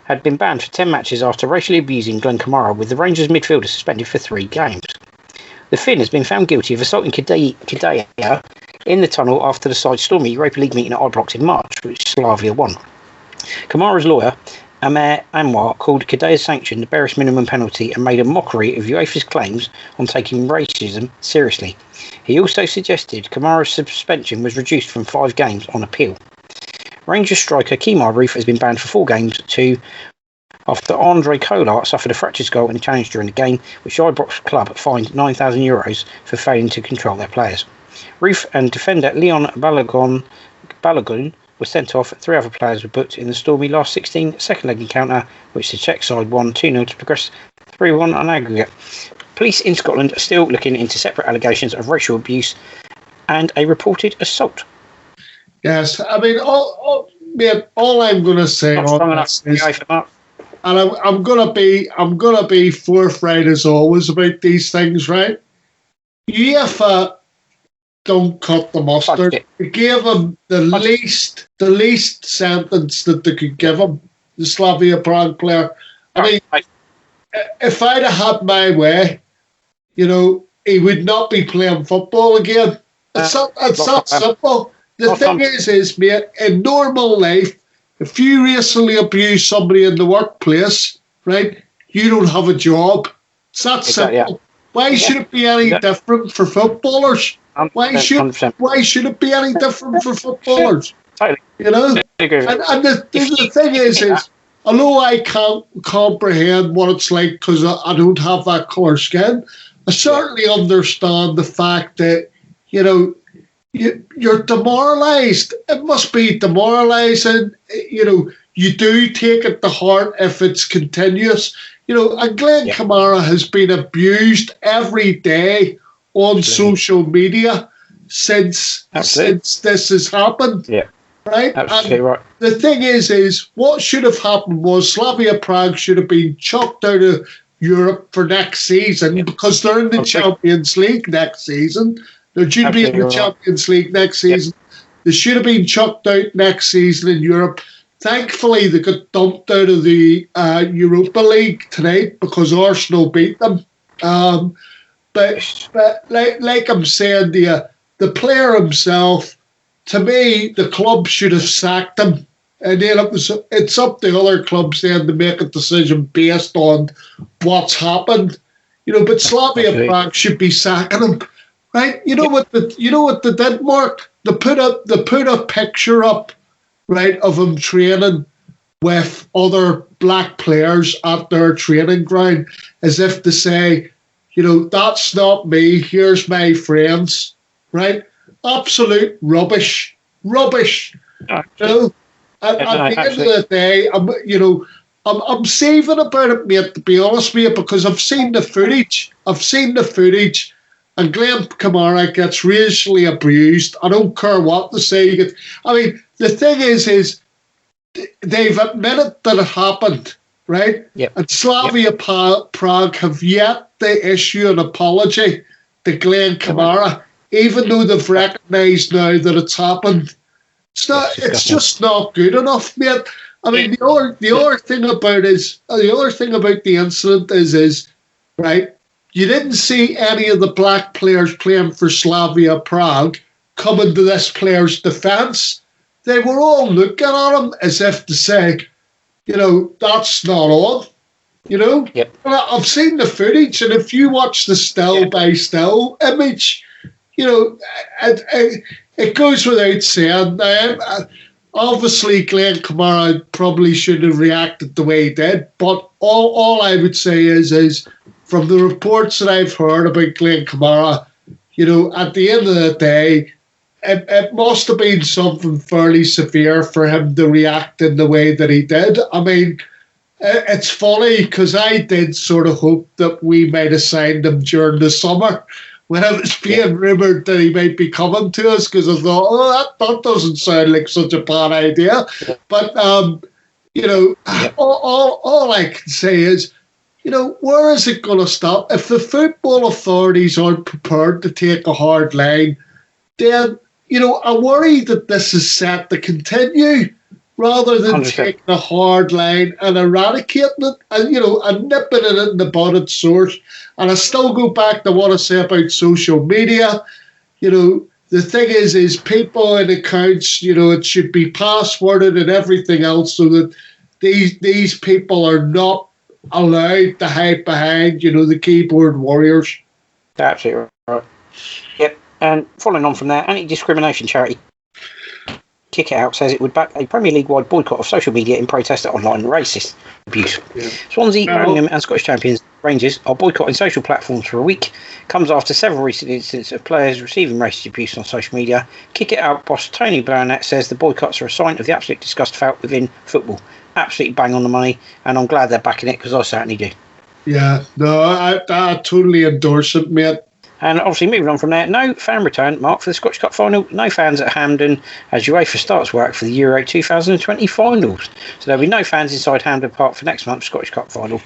had been banned for 10 matches after racially abusing Glenn Kamara, with the Rangers midfielder suspended for 3 games. The Finn has been found guilty of assaulting Kadea in the tunnel after the side's stormy Europa League meeting at Ibrox in March, which Slavia won. Kamara's lawyer, Amer Anwar, called Kadea's sanction the barest minimum penalty and made a mockery of UEFA's claims on taking racism seriously. He also suggested Kamara's suspension was reduced from 5 games on appeal. Rangers striker Kemar Reif has been banned for 4 games too, after Andre Kolar suffered a fractured skull in a challenge during the game, which the Ibrox club fined €9,000 for failing to control their players. Reif and defender Leon Balogun were sent off. 3 other players were booked in the stormy last 16 second-leg encounter, which the Czech side won 2-0 to progress 3-1 on aggregate. Police in Scotland are still looking into separate allegations of racial abuse and a reported assault. Yes, I mean, all I'm going to say on this is, and I'm gonna be forthright as always about these things, right? UEFA don't cut the mustard. They gave him the least sentence that they could give him, the Slavia Prague player. I mean, if I'd have had my way, he would not be playing football again. It's not simple. The thing is, mate, in normal life, if you racially abuse somebody in the workplace, right, you don't have a job. It's that simple. Why should it be any different for footballers? Why should it be any different for footballers? Totally. And the thing is although I can't comprehend what it's like because I don't have that colour skin, I certainly understand the fact that, you know, you're demoralised. It must be demoralising. You know, you do take it to heart if it's continuous. You know, and Glenn Kamara has been abused every day on social media since this has happened. Yeah. Right? Absolutely right. The thing is what should have happened was Slavia Prague should have been chucked out of Europe for next season because they're in the Champions League next season. They're due to be in the Champions League next season. They should have been chucked out next season in Europe. Thankfully, they got dumped out of the Europa League tonight because Arsenal beat them. But like I'm saying, the player himself, to me, the club should have sacked him. And then it's up to other clubs then to make a decision based on what's happened. You know, but Slavia Prague should be sacking him. Right? You know what they did, Mark? They put a picture up, right, of him training with other black players at their training ground, as if to say, you know, that's not me. Here's my friends, right? Absolute rubbish. You know, at the end of the day, I'm saving about it, mate. To be honest with you, because I've seen the footage. And Glenn Kamara gets racially abused. I don't care what they say. I mean, the thing is they've admitted that it happened, right? Yep. And Slavia Prague have yet to issue an apology to Glenn Kamara, even though they've recognised now that it's happened. It's just not good enough, mate. I mean, the other thing about the incident is right. You didn't see any of the black players playing for Slavia Prague coming to this player's defence. They were all looking at him as if to say, you know, that's not on. You know? Yep. I've seen the footage, and if you watch the still-by-still image, you know, it goes without saying. Obviously, Glenn Kamara probably shouldn't have reacted the way he did, but all I would say is from the reports that I've heard about Glenn Kamara, you know, at the end of the day, it must have been something fairly severe for him to react in the way that he did. I mean, it's funny because I did sort of hope that we might have signed him during the summer when it was being rumoured that he might be coming to us, because I thought, that doesn't sound like such a bad idea. But, you know, all I can say is, you know, where is it going to stop? If the football authorities aren't prepared to take a hard line, then, you know, I worry that this is set to continue rather than 100%. Taking a hard line and eradicating it and, you know, and nipping it in the bud at source. And I still go back to what I say about social media. You know, the thing is people and accounts, you know, it should be passworded and everything else so that these people are not allowed to hide behind, you know, the keyboard warriors. Absolutely right. Yep. And following on from that, anti-discrimination charity Kick It Out says it would back a Premier League-wide boycott of social media in protest at online racist abuse. Yeah. Swansea, Birmingham and Scottish champions Rangers are boycotting social platforms for a week. Comes after several recent incidents of players receiving racist abuse on social media. Kick It Out boss Tony Burnett says the boycotts are a sign of the absolute disgust felt within football. Absolutely bang on the money, and I'm glad they're backing it because I certainly do. Yeah, no, I totally endorse it, mate. And obviously, moving on from there, no fan return, Mark, for the Scottish Cup final. No fans at Hampden as UEFA starts work for the Euro 2020 finals. So there'll be no fans inside Hampden Park for next month's Scottish Cup final.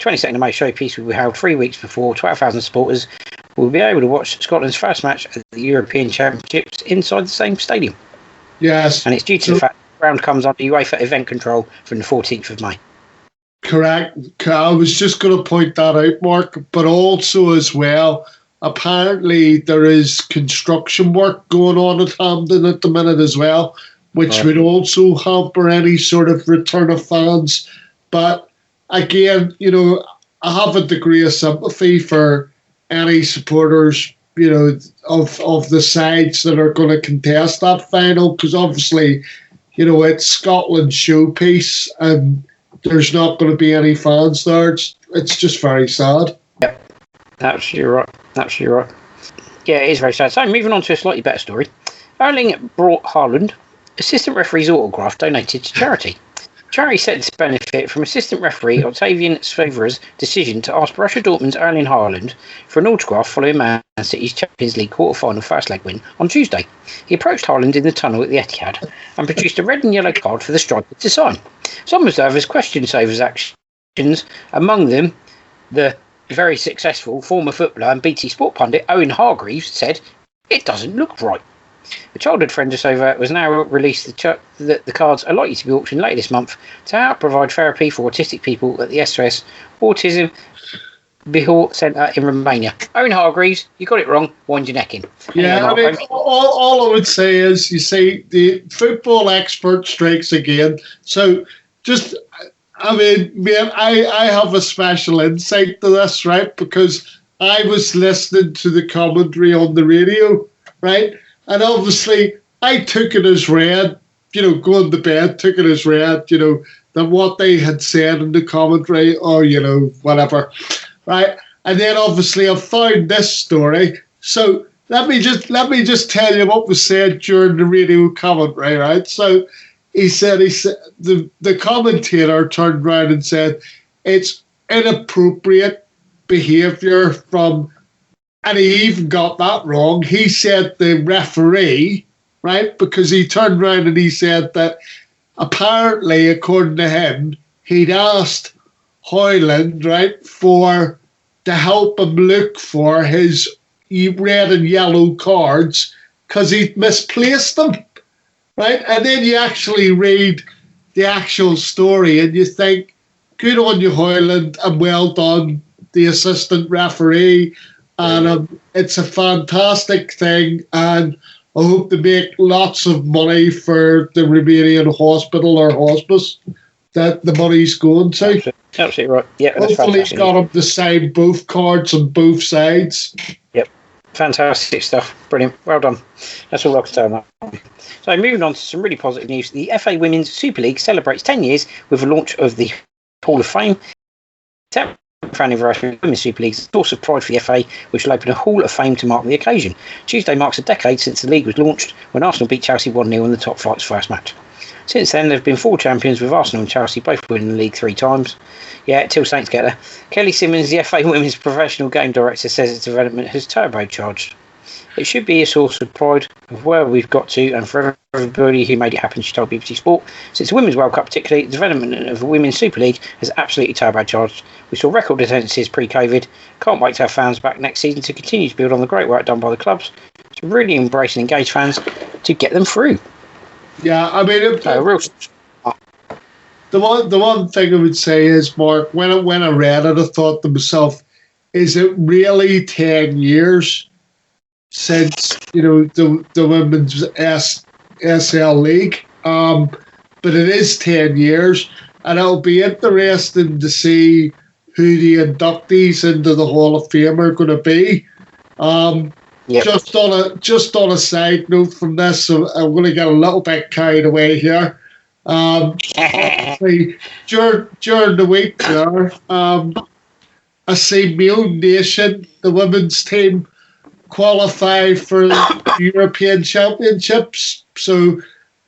22nd of May showpiece will be held 3 weeks before. 12,000 supporters will be able to watch Scotland's first match at the European Championships inside the same stadium. Yes. And it's due to the fact the ground comes under UEFA event control from the 14th of May. Correct. I was just going to point that out, Mark, but also as well, apparently there is construction work going on at Hampden at the minute as well, which would also hamper any sort of return of fans. But again, you know, I have a degree of sympathy for any supporters, you know, of the sides that are going to contest that final, because obviously, you know, it's Scotland's showpiece, and there's not going to be any fans there. It's just very sad. Yep, absolutely right. Absolutely right. Yeah, it is very sad. So moving on to a slightly better story. Erling brought Haaland assistant referee's autograph donated to charity. Charity said to benefit from assistant referee Octavian Svevra's decision to ask Borussia Dortmund's Erling Haaland for an autograph following Man City's Champions League quarter-final first leg win on Tuesday. He approached Haaland in the tunnel at the Etihad and produced a red and yellow card for the striker to sign. Some observers questioned Svevra's actions, among them the very successful former footballer and BT Sport pundit Owen Hargreaves said, "It doesn't look right." The childhood friend of Svevra was now released that the cards are likely to be auctioned later this month to help provide therapy for autistic people at the SOS Autism Bihor Centre in Romania. Owen Hargreaves, you got it wrong, wind your neck in. Yeah, I mean, all I would say is, you see, the football expert strikes again. So just, I mean, man, I have a special insight to this, right? Because I was listening to the commentary on the radio, right? And obviously, I took it as read, going to bed, took it as read, that what they had said in the commentary, or, whatever, right? And then obviously I found this story. So let me just tell you what was said during the radio commentary, right? So he said the commentator turned around and said, it's inappropriate behaviour from. And he even got that wrong. He said the referee, right? Because he turned around and he said that apparently, according to him, he'd asked Haaland, right, to help him look for his red and yellow cards because he'd misplaced them, right? And then you actually read the actual story and you think, good on you, Haaland, and well done, the assistant referee. And it's a fantastic thing, and I hope to make lots of money for the Romanian hospital or hospice that the money's going to. Absolutely right. Yeah, hopefully he's got him to sign both cards on both sides. Yep, fantastic stuff. Brilliant. Well done. That's all I can say on that. So moving on to some really positive news. The FA Women's Super League celebrates 10 years with the launch of the Hall of Fame. Anniversary of the Women's Super League is a source of pride for the FA, which will open a Hall of Fame to mark the occasion. Tuesday marks a decade since the league was launched, when Arsenal beat Chelsea 1-0 in the top flight's first match. Since then, there have been 4 champions, with Arsenal and Chelsea both winning the league 3 times. Yeah, till Saints get there. Kelly Simmons, the FA Women's Professional Game Director, says its development has turbocharged. It should be a source of pride of where we've got to, and for everybody who made it happen, she told BBC Sport. Since the Women's World Cup particularly, the development of the Women's Super League has absolutely turbocharged. We saw record attendances pre-COVID. Can't wait to have fans back next season to continue to build on the great work done by the clubs, to really embrace and engage fans to get them through. Yeah, I mean, the one thing I would say is, Mark, when I read it, I thought to myself, is it really 10 years since the women's SL League? But it is 10 years, and it'll be interesting to see who the inductees into the Hall of Fame are going to be. Yep. Just on a side note from this, so I'm going to get a little bit carried away here. During the week there, I see Male Nation, the women's team, qualify for the European Championships. So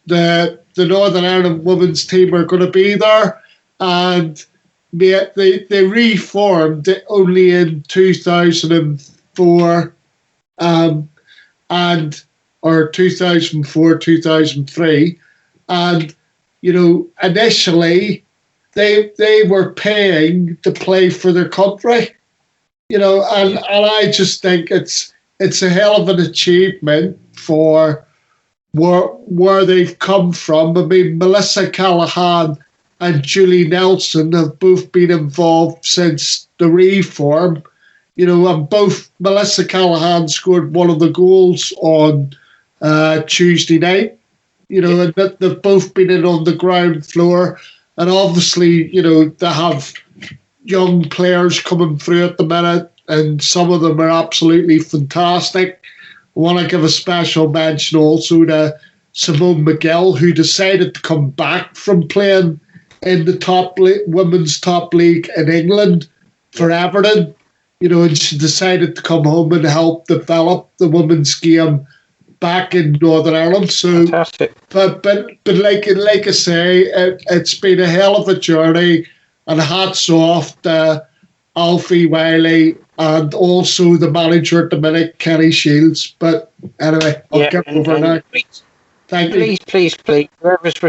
the Northern Ireland women's team are going to be there, and they reformed only in 2004 or 2004, 2003, and initially they were paying to play for their country, and I just think it's a hell of an achievement for where they've come from. I mean, Melissa Callahan and Julie Nelson have both been involved since the reform. And both Melissa Callahan scored one of the goals on Tuesday night. And they've both been in on the ground floor. And obviously, they have young players coming through at the minute, and some of them are absolutely fantastic. I want to give a special mention also to Simone McGill, who decided to come back from playing in the women's top league in England for Everton. And she decided to come home and help develop the women's game back in Northern Ireland. So, fantastic. But like I say, it's been a hell of a journey, and hats off to Alfie Wiley and also the manager at the minute, Kenny Shields. But anyway, I'll get over now. Thank you. Please, whoever's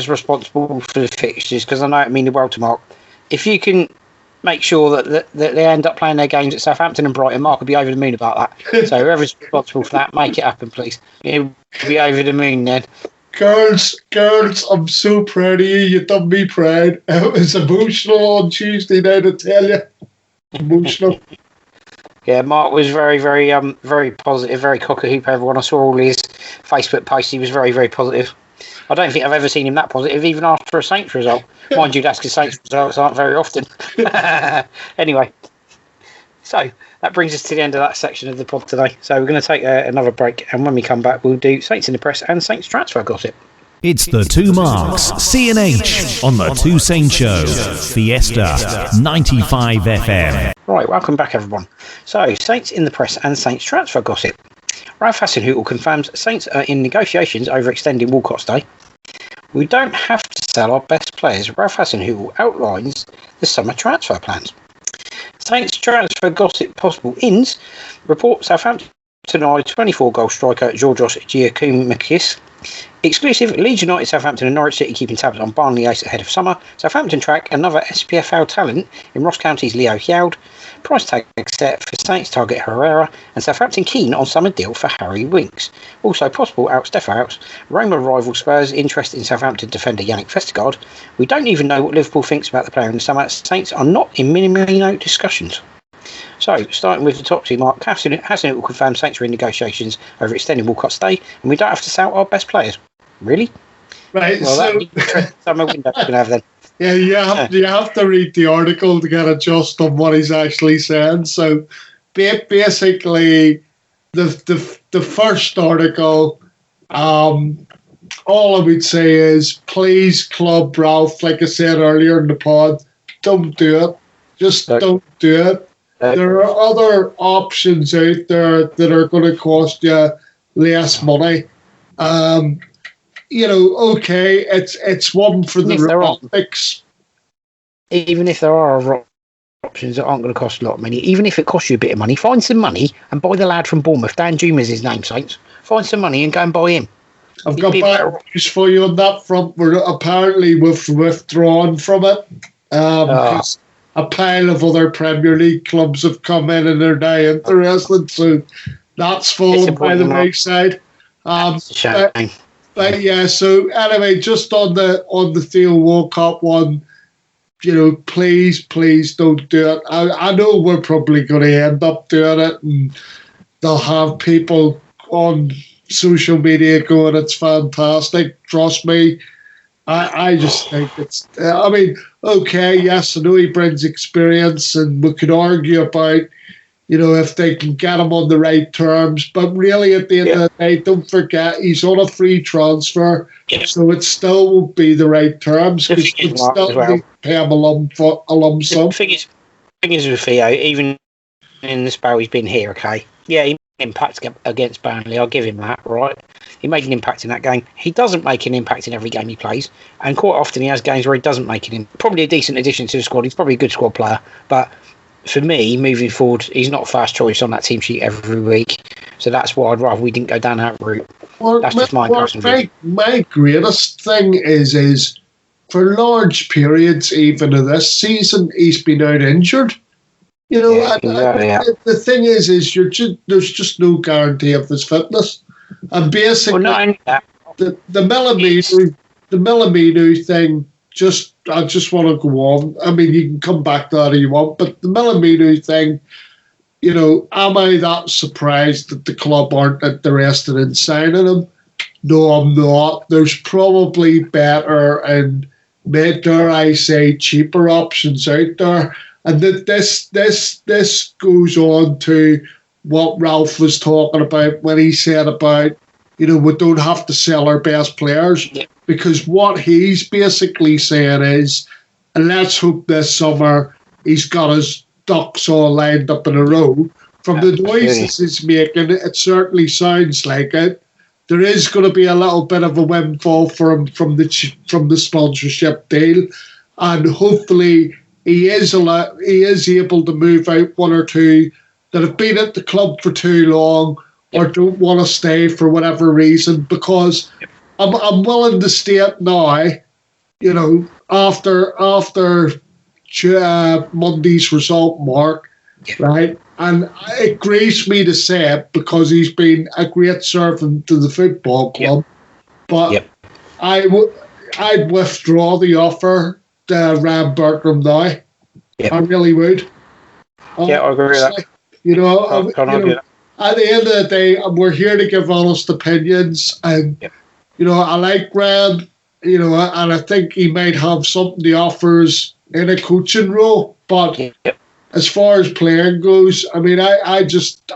responsible for the fixtures, because I know it mean the world to Mark. If you can make sure that they end up playing their games at Southampton and Brighton, Mark will be over the moon about that. So whoever's responsible for that, make it happen, please. He'll be over the moon then. Girls, I'm so proud of you. You've done me proud. It was emotional on Tuesday night, I tell you. Emotional. Yeah, Mark was very, very, very positive, very cock-a-hoop. Everyone, I saw all his Facebook posts. He was very, very positive. I don't think I've ever seen him that positive, even after a Saints result. Mind you, that's because Saints results aren't very often. Anyway, so that brings us to the end of that section of the pod today. So we're going to take another break, and when we come back, we'll do Saints in the Press and Saints transfer gossip. It's the Two Marks, C&H, on the Two Saints Show, Fiesta 95 FM. Right, welcome back, everyone. So, Saints in the Press and Saints transfer gossip. Ralph Hasenhüttl confirms Saints are in negotiations over extending Walcott's Day. We don't have to sell our best players. Ralph Hasenhüttl outlines the summer transfer plans. Saints transfer gossip possible ins. Report Southampton eye 24-goal striker Georgios Giakoumakis. Exclusive Leeds United, Southampton and Norwich City keeping tabs on Barnley Ace ahead of summer. Southampton track another SPFL talent in Ross County's Leo Hjaud. Price tag set for Saints target Herrera, and Southampton keen on summer deal for Harry Winks. Also possible outs, defo outs. Roma rival Spurs interest in Southampton defender Yannick Vestergaard. We don't even know what Liverpool thinks about the player in the summer. Saints are not in Minamino discussions. So, starting with the top two, Mark Hasenhüttl will confirm Saints are in negotiations over extending Walcott's Day, and we don't have to sell our best players. Really? Right. Well, that'd be interesting summer window we're going to have then. Yeah, you have to read the article to get a gist on what he's actually saying. So, basically, the first article, all I would say is, please, Club Ralph, like I said earlier in the pod, don't do it. Just don't do it. There are other options out there that are going to cost you less money. Okay, it's one for the robotics. Even if there are options that aren't going to cost a lot of money, even if it costs you a bit of money, find some money and buy the lad from Bournemouth. Dan Juma's his name, Saints. Find some money and go and buy him. I've got bad news for you on that front. We've withdrawn from it. Because a pile of other Premier League clubs have come in and they're now interested, so that's fallen by the wayside. But yeah, so anyway, just on the Theo Walcott one, please don't do it. I know we're probably going to end up doing it, and they'll have people on social media going, "It's fantastic." Trust me. I just think it's. Okay, yes, I know he brings experience, and we could argue about, if they can get him on the right terms. But really, at the end of the day, don't forget he's on a free transfer, so it still won't be the right terms because you still need to pay him a lump sum. The thing is with Theo, even in the spell he's been here, okay, he made an impact against Burnley. I'll give him that, right? He made an impact in that game. He doesn't make an impact in every game he plays, and quite often he has games where he doesn't make it in. Probably a decent addition to the squad. He's probably a good squad player, but for me, moving forward, he's not first choice on that team sheet every week. So that's why I'd rather we didn't go down that route. Well, that's just my personal view. My greatest thing is for large periods, even of this season, he's been out injured. The thing is there's just no guarantee of his fitness. And basically, the Minamino thing, I just want to go on. I mean, you can come back to that if you want, but the Minamino thing, am I that surprised that the club aren't interested in signing him? No, I'm not. There's probably better and, dare I say, cheaper options out there. And this goes on to what Ralph was talking about when he said about we don't have to sell our best players. Yeah. Because what he's basically saying is, and let's hope this summer he's got his ducks all lined up in a row. From the noises he's making, it certainly sounds like it. There is going to be a little bit of a windfall for him from the sponsorship deal, and hopefully he is able to move out one or two that have been at the club for too long or don't want to stay for whatever reason. Because I'm willing to state now, after Monday's result, Mark, right? And it grieves me to say it because he's been a great servant to the football club. But I'd withdraw the offer to Ram Bertram now. I really would. Yeah, I agree with that. At the end of the day, we're here to give honest opinions. And, I like Ram, and I think he might have something to offer us in a coaching role. But as far as playing goes, I mean, I just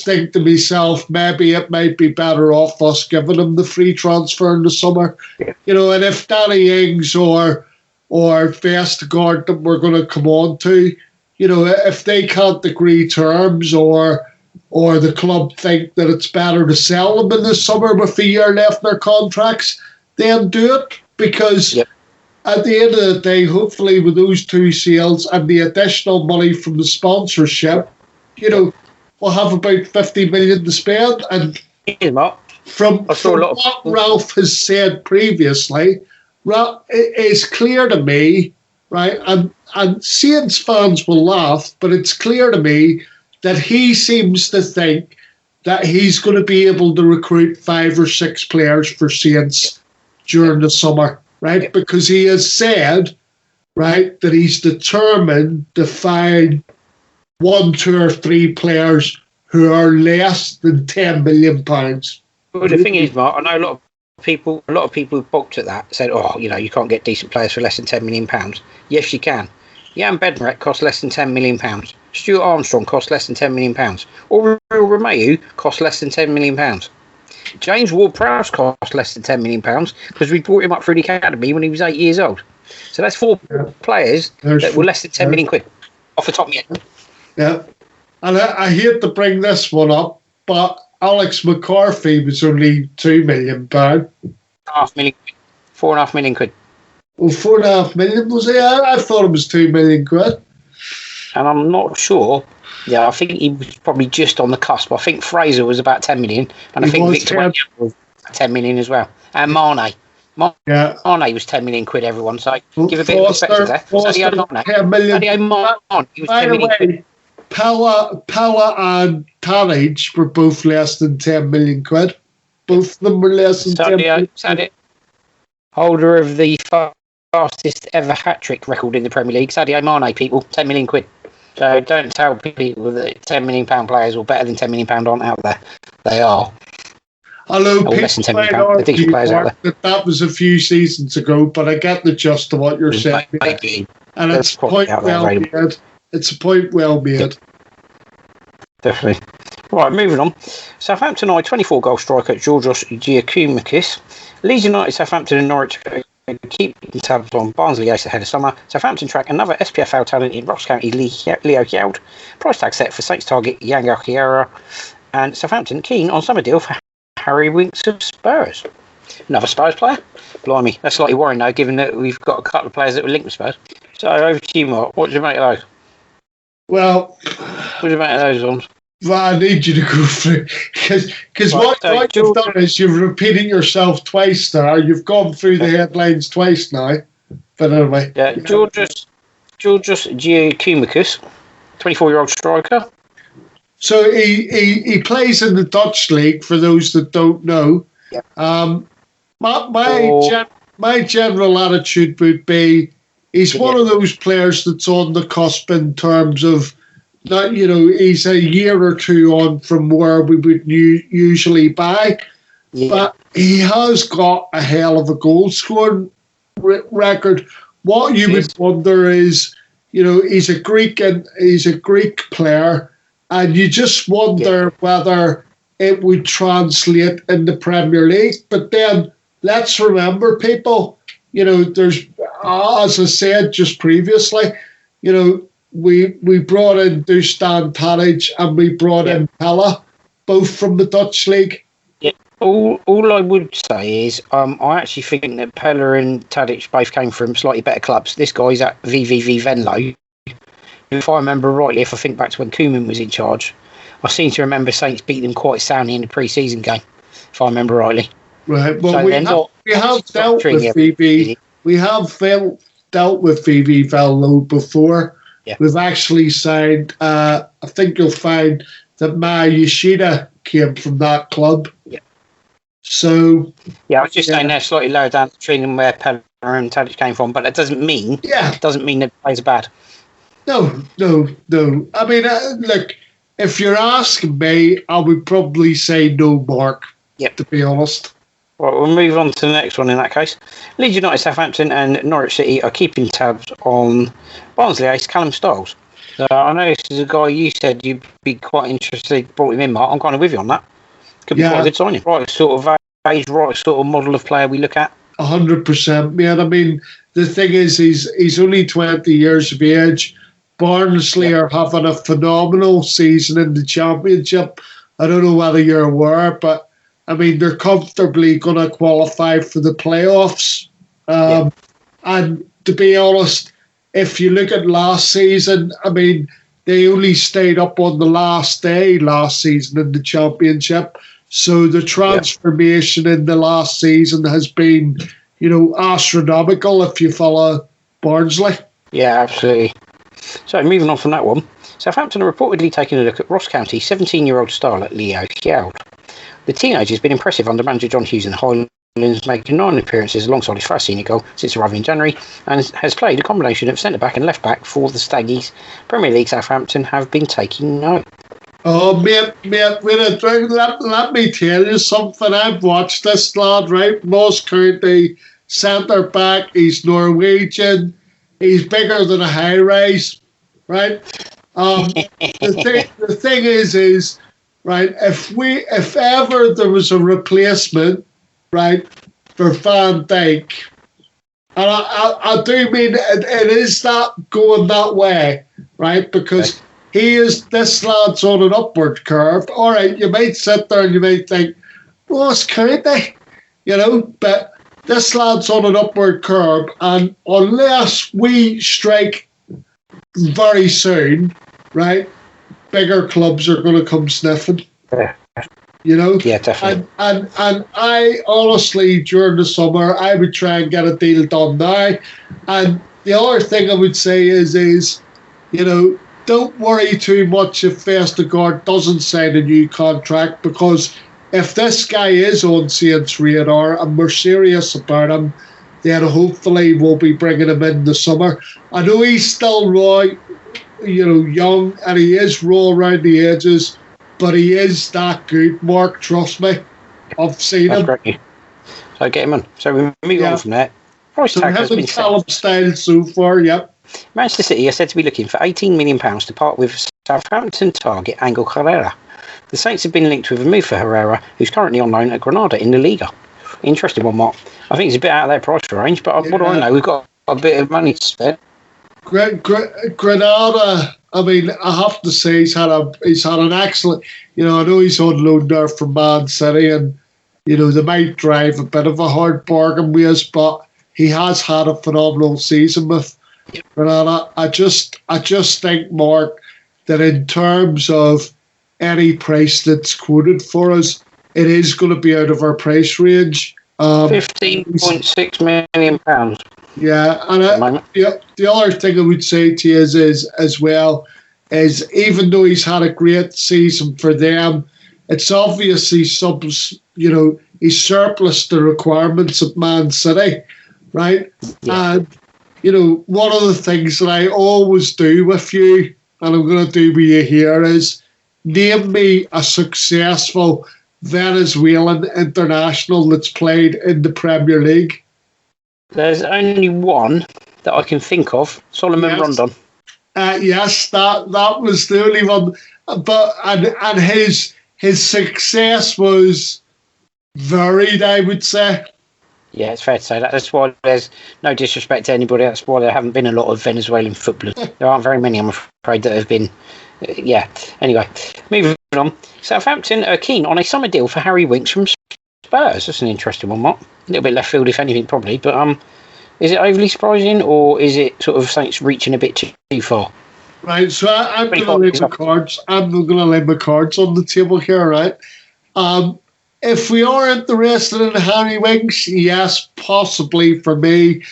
think to myself, maybe it might be better off us giving him the free transfer in the summer. And if Danny Ings or Vestergaard that we're going to come on to, if they can't agree terms or the club think that it's better to sell them in the summer with a year left in their contracts, then do it. Because at the end of the day, hopefully with those two sales and the additional money from the sponsorship, we'll have about 50 million to spend. And from what Ralph has said previously, it's clear to me, right, and Saints fans will laugh, but it's clear to me that he seems to think that he's going to be able to recruit 5 or 6 players for Saints during the summer, right? Because he has said, right, that he's determined to find 1, 2 or 3 players who are less than £10 million. Well, the thing is, Mark, I know a lot of people who balked at that said, you can't get decent players for less than £10 million. Yes, you can. Jan Bednarek costs less than £10 million. Stuart Armstrong costs less than £10 million. Or Romeu costs less than £10 million. James Ward-Prowse cost less than £10 million because we brought him up through the academy when he was 8 years old. So that's 4 players that were less than £10 million quid off the top of my head. Yeah. And I hate to bring this one up, but Alex McCarthy was only £2 million. £4.5 million quid. Well, 4.5 million was it? I thought it was £2 million quid. And I'm not sure. Yeah, I think he was probably just on the cusp. I think Fraser was about 10 million, and I think Victor was 10 million as well. And Mane. Mane was 10 million quid, everyone. So give a bit of perspective there. Sadio Mane, he was 10 million quid. Pella and Tannage were both less than 10 million quid. Both of them were less than 10 million. Sadio, holder of the fastest ever hat-trick record in the Premier League. Sadio Mane, people, 10 million quid. So don't tell people that £10 million players or better than £10 million aren't out there. They are. Although people might argue that was a few seasons ago, but I get the gist of what you're saying. And it's a point well made. It's a point well made. Definitely. Right, moving on. Southampton 24-goal striker Georgios Giakoumakis. Leeds United, Southampton and Norwich keeping tabs on Barnsley ace ahead of summer. Southampton track another SPFL talent in Ross County, Leo Hjeld. Price tag set for Saints target Yanga Chiara. And Southampton keen on summer deal for Harry Winks of Spurs. Another Spurs player? Blimey, that's slightly worrying though, given that we've got a couple of players that were linked with Spurs. So over to you, Mark. What do you make of those? Well, what do you make of those ones? Well, I need you to go through because what you've done is you've repeated yourself twice now. You've gone through the headlines twice now. But anyway, Georgios Giakoumakis, 24-year-old striker. So he plays in the Dutch league. For those that don't know, my general attitude would be he's one of those players that's on the cusp in terms of. That, he's a year or two on from where we would usually buy, but he has got a hell of a goal scoring record. What you would wonder is, he's a Greek player, and you just wonder whether it would translate in the Premier League. But then let's remember, people, there's, as I said just previously, we brought in Dusan Tadic and we brought in Pella, both from the Dutch league. Yeah. All I would say is I actually think that Pella and Tadic both came from slightly better clubs. This guy's at VVV Venlo. If I remember rightly, if I think back to when Koeman was in charge, I seem to remember Saints beat them quite soundly in the pre-season game, if I remember rightly. Right. Well, So we have dealt with VV. We have dealt with VV Venlo before. Yeah. We've actually signed. I think you'll find that Maya Yoshida came from that club. Yeah. So. Yeah, I was just saying they're slightly lower down the tree than where Pella and Tadic came from, but that doesn't mean. Yeah. Doesn't mean that players are bad. No. I mean, look, if you're asking me, I would probably say no, Mark. Yep. To be honest. Right, we'll move on to the next one in that case. Leeds United, Southampton and Norwich City are keeping tabs on Barnsley ace Callum Styles. I know this is a guy you said you'd be quite interested, brought him in, Mark. I'm kind of with you on that. Could be quite a good signing. Right sort of age, right sort of model of player we look at. 100%, man. I mean, the thing is, he's only 20 years of age. Barnsley are having a phenomenal season in the Championship. I don't know whether you're aware, but I mean, they're comfortably going to qualify for the playoffs. And to be honest, if you look at last season, I mean, they only stayed up on the last day last season in the Championship. So the transformation in the last season has been, astronomical if you follow Barnsley. Yeah, absolutely. So moving on from that one, Southampton are reportedly taking a look at Ross County 17-year-old starlet Leo Hjeld. The teenager has been impressive under manager John Hughes and Highlands, making 9 appearances alongside his first senior goal since arriving in January, and has played a combination of centre-back and left-back for the Staggies. Premier League Southampton have been taking note. Oh, mate, let me tell you something. I've watched this lad, right? Ross County, centre-back, he's Norwegian, he's bigger than a high-rise, right? The thing is, right, if ever there was a replacement, right, for Van Dijk, and I do mean it is that going that way, right, because this lad's on an upward curve. All right, you might sit there and you might think, Ross County, but this lad's on an upward curve, and unless we strike very soon, right, bigger clubs are going to come sniffing. Yeah. Yeah, definitely. And I honestly, during the summer, I would try and get a deal done now. And the other thing I would say is don't worry too much if Vestergaard doesn't sign a new contract, because if this guy is on Saints' radar and we're serious about him, then hopefully we'll be bringing him in the summer. I know he's still raw, young, and he is raw around the edges, but he is that good, Mark, trust me. I've seen him. Great. So get him on. So we move on from there. Price tag has been Callum Styles so far, yep. Manchester City are said to be looking for £18 million to part with Southampton target Angel Herrera. The Saints have been linked with a move for Herrera, who's currently on loan at Granada in the Liga. Interesting one, Mark. I think it's a bit out of their price range, but what do I know? We've got a bit of money to spend. Granada, I mean, I have to say he's had an excellent. I know he's on loan there from Man City, and they might drive a bit of a hard bargain with us, but he has had a phenomenal season with Granada. I just think, Mark, that in terms of any price that's quoted for us, it is going to be out of our price range. £15.6 million. Yeah, and the other thing I would say to you is as well is, even though he's had a great season for them, it's obviously he's surplus the requirements of Man City, right? Yeah. And one of the things that I always do with you, and I'm going to do with you here, is name me a successful Venezuelan international that's played in the Premier League. There's only one that I can think of, Solomon Rondon. Yes, that was the only one. But and his his success was varied, I would say. Yeah, it's fair to say that. That's why there's no disrespect to anybody. That's why there haven't been a lot of Venezuelan footballers. There aren't very many, I'm afraid, that have been. Yeah. Anyway, moving on. Southampton are keen on a summer deal for Harry Winks from Spurs. That's an interesting one, Mark. A little bit left field, if anything, probably. But is it overly surprising, or is it sort of something reaching a bit too far? Right. So I'm going to lay my cards. I'm going to lay my cards on the table here, right? If we are interested in Harry Winks, yes, possibly for me.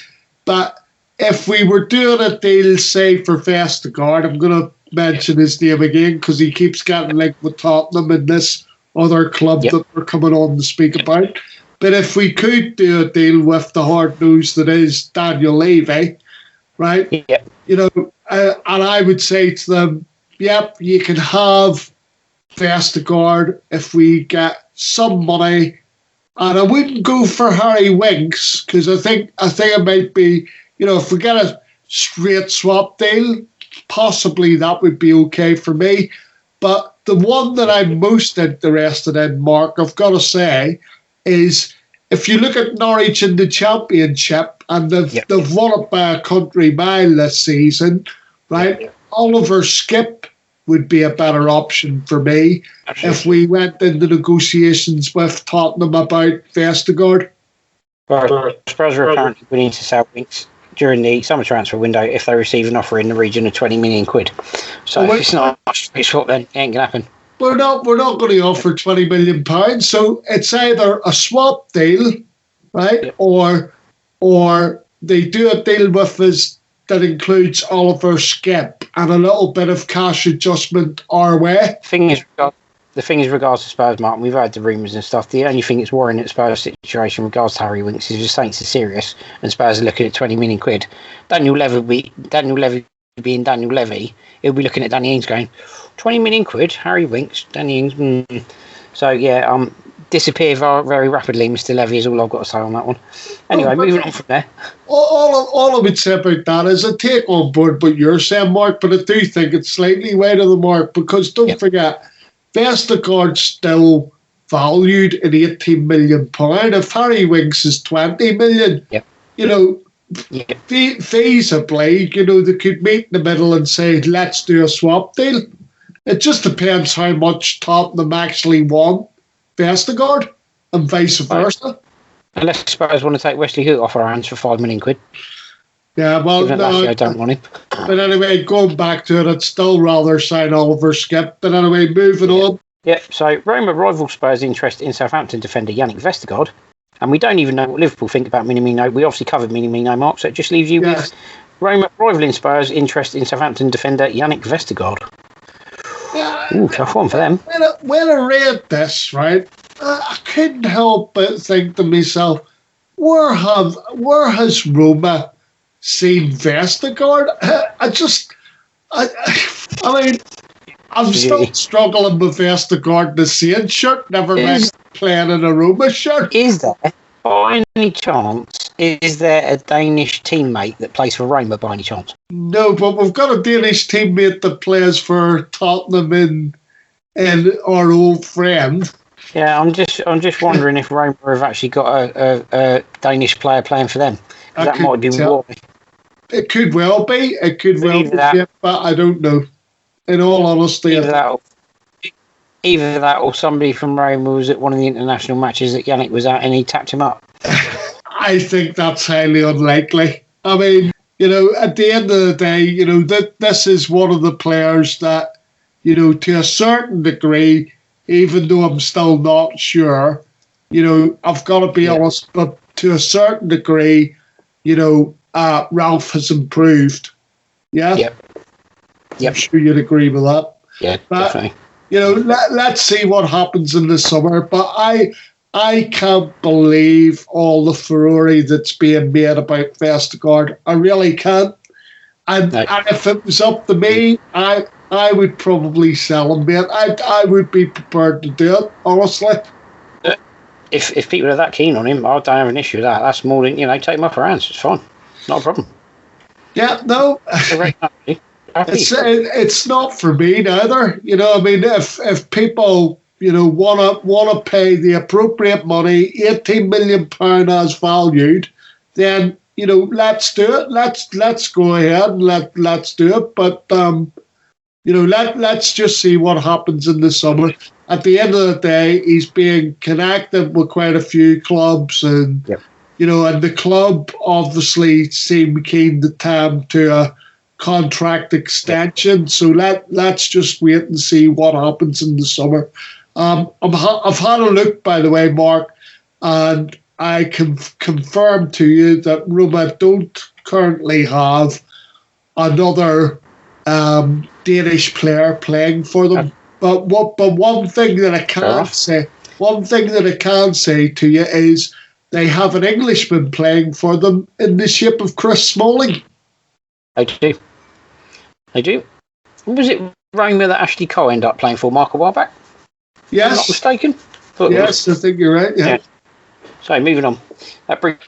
But if we were doing a deal, say, for Vestergaard, I'm going to mention his name again because he keeps getting linked with Tottenham and this other club that we're coming on to speak about. But if we could do a deal with the hard news that is Daniel Levy, right? Yep. You know, and I would say to them, yep, you can have Vestergaard if we get some money, and I wouldn't go for Harry Winks because I think it might be, you know, if we get a straight swap deal, possibly that would be okay for me. But the one that I'm most interested in, Mark, I've got to say, is if you look at Norwich in the Championship and they've won it by a country mile this season, right? Yep. Oliver Skipp would be a better option for me if we went into negotiations with Tottenham about Vestergaard. Well, Spurs are apparently willing to sell Winks during the summer transfer window if they receive an offer in the region of 20 million quid. So if it's not a swap, then it ain't going to happen. We're not going to offer £20 million. So it's either a swap deal, right, or they do a deal with us that includes Oliver Skipp and a little bit of cash adjustment our way. The thing is, regards to Spurs, Martin, we've heard the rumours and stuff. The only thing that's worrying at Spurs' situation in regards to Harry Winks is if Saints are serious and Spurs are looking at 20 million quid. Daniel Levy being Daniel Levy, he'll be looking at Danny Ings going, 20 million quid, Harry Winks, Danny Ings. So, yeah, disappear very rapidly, Mr. Levy, is all I've got to say on that one. Anyway, moving on from there. All I would say about that is I take on board what you're saying, Mark, but I do think it's slightly wide of the mark because don't forget, Vestergaard's still valued at £18 million. If Harry Winks is 20 million, you know, feasibly, you know, they could meet in the middle and say, let's do a swap deal. It just depends how much Tottenham actually want Vestergaard and vice versa. Unless Spurs want to take Wesley Hoot off our hands for 5 million quid. Yeah, well, no, I don't want him. But anyway, going back to it, I'd still rather sign Oliver Skipp. But anyway, moving on. Yeah, so Roma rival Spurs' interest in Southampton defender Yannick Vestergaard. And we don't even know what Liverpool think about Minamino. We obviously covered Minamino, Mark, so it just leaves you with Roma rivaling Spurs' interest in Southampton defender Yannick Vestergaard. Ooh, tough one for them. When I read this, right, I couldn't help but think to myself, where has Roma seen Vestergaard? I mean, I'm still struggling with Vestergaard in the Saints shirt, never mind playing in a Roma shirt. Is there, by any chance, is there a Danish teammate that plays for Roma by any chance? No, but we've got a Danish teammate that plays for Tottenham and our old friend. Yeah, I'm just wondering if Roma have actually got a Danish player playing for them. That might be why. It could well be. It could well be, but I don't know. In all honesty, either that or somebody from Roma was at one of the international matches that Yannick was at and he tapped him up. I think that's highly unlikely. I mean, you know, at the end of the day, you know, this is one of the players that, you know, to a certain degree, even though I'm still not sure, you know, I've got to be honest, but to a certain degree, you know, Ralph has improved. Yeah? Yep. I'm sure you'd agree with that. Yeah, but, definitely. You know, let's see what happens in the summer. But I can't believe all the furore that's being made about Vestergaard. I really can't. And if it was up to me, I would probably sell him, mate. I would be prepared to do it, honestly. If people are that keen on him, I don't have an issue with that. That's more than, you know, take him off our hands. It's fine. Not a problem. Yeah, no. It's not for me neither. You know, I mean, if people wanna pay the appropriate money, £18 million as valued, then let's do it. Let's go ahead and let's do it. But let's just see what happens in the summer. At the end of the day, he's being connected with quite a few clubs, and and the club obviously seem keen to come to a contract extension. So let's just wait and see what happens in the summer. I've had a look, by the way, Mark, and I can confirm to you that Roma don't currently have another Danish player playing for them. But one thing that I can say to you is they have an Englishman playing for them in the shape of Chris Smalling. I do. Was it Roma that Ashley Cole ended up playing for Mark a while back? Yes. If I'm not mistaken. Yes, I think you're right. Yeah. So moving on. That brings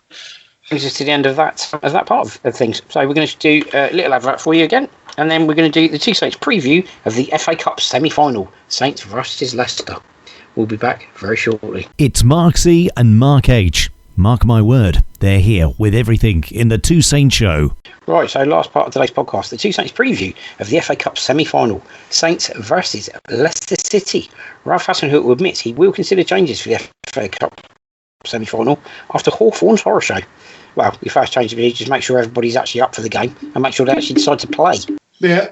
us to the end of that part of things. So we're going to do a little advert for you again, and then we're going to do the Two Saints preview of the FA Cup semi-final, Saints versus Leicester. We'll be back very shortly. It's Mark C and Mark H. Mark my word, they're here with everything in the Two Saints show. Right, so last part of today's podcast, the Two Saints preview of the FA Cup semi-final, Saints versus Leicester City. Ralph Hasenhüttl admits he will consider changes for the FA Cup semi-final after Hawthorn's horror show. Well, your first change would be just make sure everybody's actually up for the game and make sure they actually decide to play. Yeah.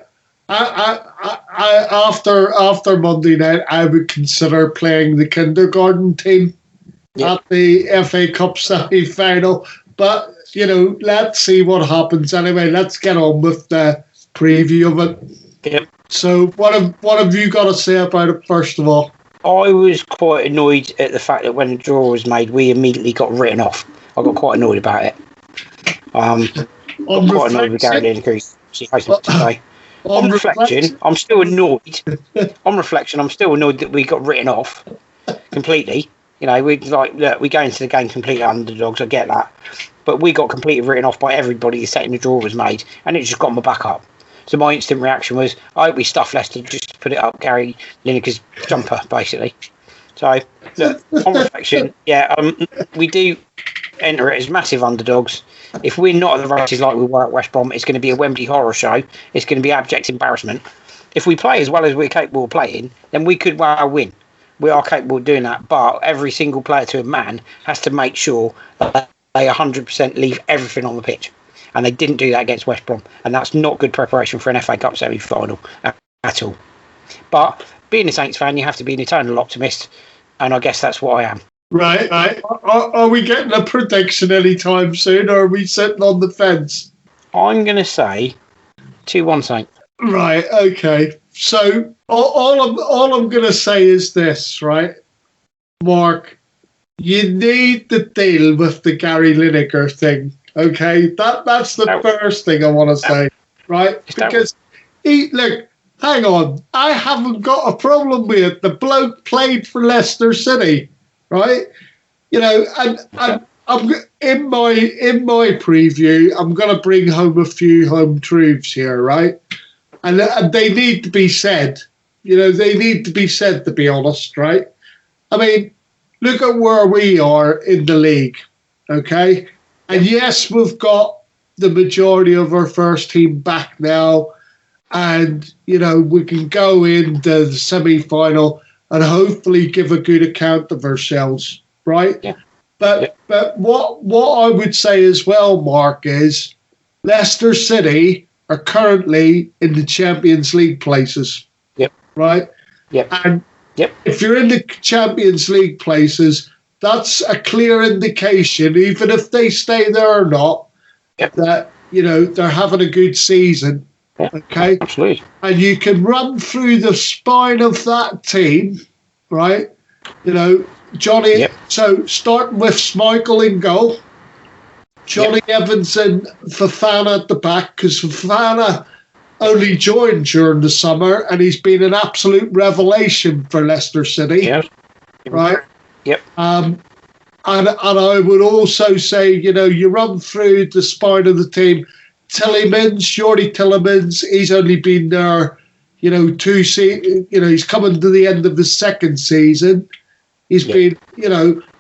After Monday night, I would consider playing the kindergarten team at the FA Cup semi-final. But, let's see what happens. Anyway, let's get on with the preview of it. Yep. So what have you got to say about it, first of all? I was quite annoyed at the fact that when the draw was made, we immediately got written off. I got quite annoyed about it. I'm quite annoyed with Gary Lineker. On reflection, I'm still annoyed. On reflection, I'm still annoyed that we got written off completely. We go into the game completely underdogs. I get that, but we got completely written off by everybody the second the draw was made, and it just got my back up. So my instant reaction was, I hope we stuff Leicester just to put it up Gary Lineker's jumper, basically. So, look, on reflection, we do enter it as massive underdogs. If we're not at the races like we were at West Brom, it's going to be a Wembley horror show. It's going to be abject embarrassment. If we play as well as we're capable of playing, then we could well win. We are capable of doing that, but every single player to a man has to make sure that they 100% leave everything on the pitch. And they didn't do that against West Brom. And that's not good preparation for an FA Cup semi-final at all. But being a Saints fan, you have to be an eternal optimist. And I guess that's what I am. Right. Are we getting a prediction anytime soon, or are we sitting on the fence? I'm going to say 2-1 Saints. Right, okay. So all I'm going to say is this, right? Mark, you need to deal with the Gary Lineker thing. Okay, that's the first thing I want to say, right? Because look, hang on, I haven't got a problem with it. The bloke played for Leicester City, right? And I'm in my preview, I'm going to bring home a few home truths here, right? And they need to be said. They need to be said, to be honest, right? I mean, look at where we are in the league, okay? And yes, we've got the majority of our first team back now. And, we can go into the semi-final and hopefully give a good account of ourselves, right? Yeah. But what I would say as well, Mark, is Leicester City are currently in the Champions League places. Yep. Right? Yep. And if you're in the Champions League places, that's a clear indication, even if they stay there or not, that, they're having a good season. Yeah, okay? Absolutely. And you can run through the spine of that team, right? Johnny, so starting with Schmeichel in goal, Johnny Evans and Fofana at the back, because Fofana only joined during the summer and he's been an absolute revelation for Leicester City. Yes. Right? Yep. And I would also say, you run through the spine of the team, Jordy Tillemans, he's only been there, he's coming to the end of his second season. He's been,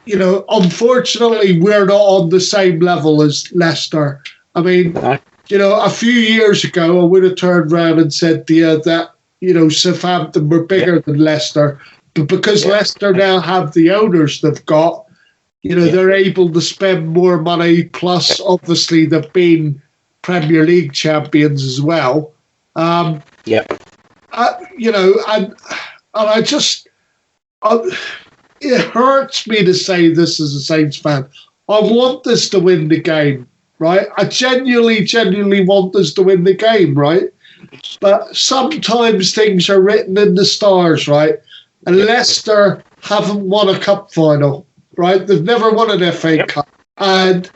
unfortunately, we're not on the same level as Leicester. I mean, a few years ago, I would have turned around and said to you that, Southampton were bigger than Leicester. But because Leicester now have the owners they've got, they're able to spend more money. Plus, obviously, they've been Premier League champions as well. And it hurts me to say this as a Saints fan. I want us to win the game, right? I genuinely want us to win the game, right? But sometimes things are written in the stars, right? And Leicester haven't won a cup final, right? They've never won an FA Cup. And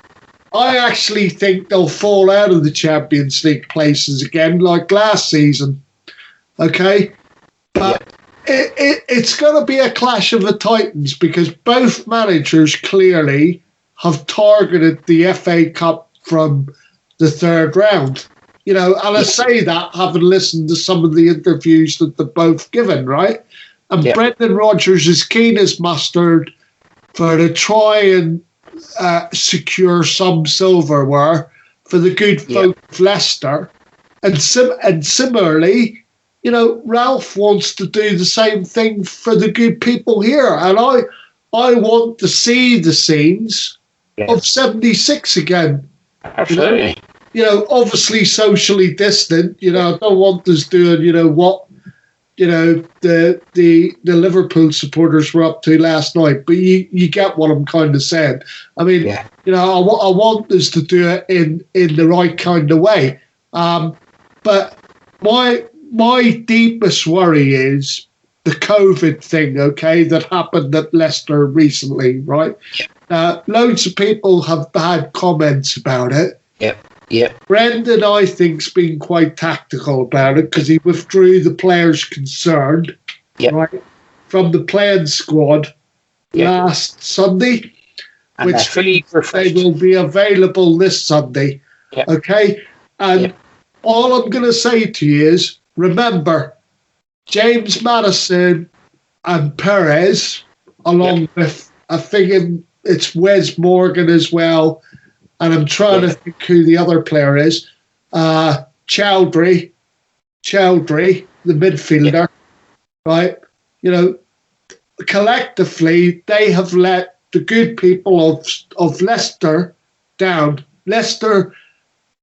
I actually think they'll fall out of the Champions League places again, like last season. Okay? But it's going to be a clash of the Titans because both managers clearly have targeted the FA Cup from the third round. And I say that having listened to some of the interviews that they've both given, right? And Brendan Rodgers is keen as mustard to try and secure some silverware for the good folk of Leicester. And similarly, Ralph wants to do the same thing for the good people here. And I want to see the scenes of 76 again. Absolutely. Obviously socially distant. I don't want us doing, what, the Liverpool supporters were up to last night. But you get what I'm kind of saying. I mean, I want us to do it in the right kind of way. But my deepest worry is the COVID thing, okay, that happened at Leicester recently, right? Loads of people have had comments about it. Brendan, I think, has been quite tactical about it because he withdrew the players concerned, right, from the playing squad last Sunday, and which they will be available this Sunday, okay? And all I'm going to say to you is, remember, James Maddison and Perez, along with, I think it's Wes Morgan as well, and I'm trying to think who the other player is, Chowdhury, the midfielder, right? Collectively, they have let the good people of Leicester down. Leicester,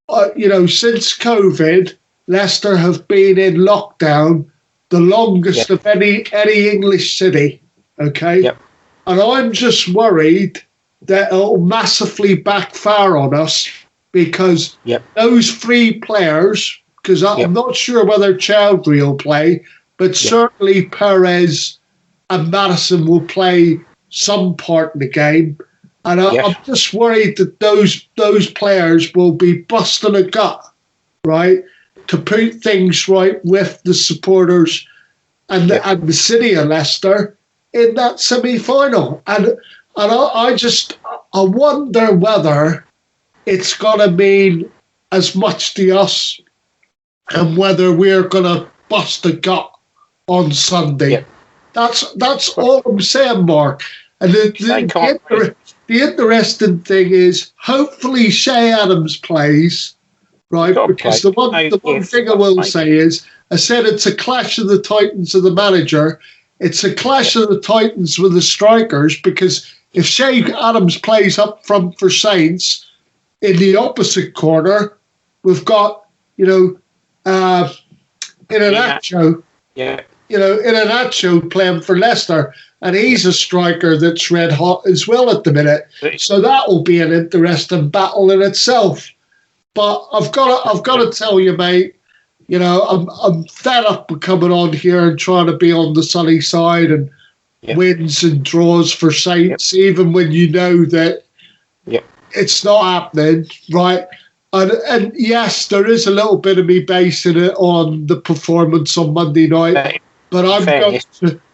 since COVID, Leicester have been in lockdown the longest of any English city, okay? And I'm just worried that it'll massively backfire on us because those three players, because I'm not sure whether Chowdhury will play, but certainly Perez and Maddison will play some part in the game. And I'm just worried that those players will be busting a gut, right, to put things right with the supporters and the city of Leicester in that semi-final. And I wonder whether it's going to mean as much to us and whether we're going to bust a gut on Sunday. That's all I'm saying, Mark. And the interesting thing is, hopefully Shea Adams plays, right? Because the one thing I will say is, I said it's a clash of the Titans and the manager. It's a clash of the Titans with the strikers, because if Shea Adams plays up front for Saints, in the opposite corner, we've got, Iheanacho. Iheanacho playing for Leicester, and he's a striker that's red hot as well at the minute. So that will be an interesting battle in itself. But I've got to tell you, mate, I'm fed up with coming on here and trying to be on the sunny side and wins and draws for Saints, even when you know that it's not happening, right? And yes, there is a little bit of me basing it on the performance on Monday night, but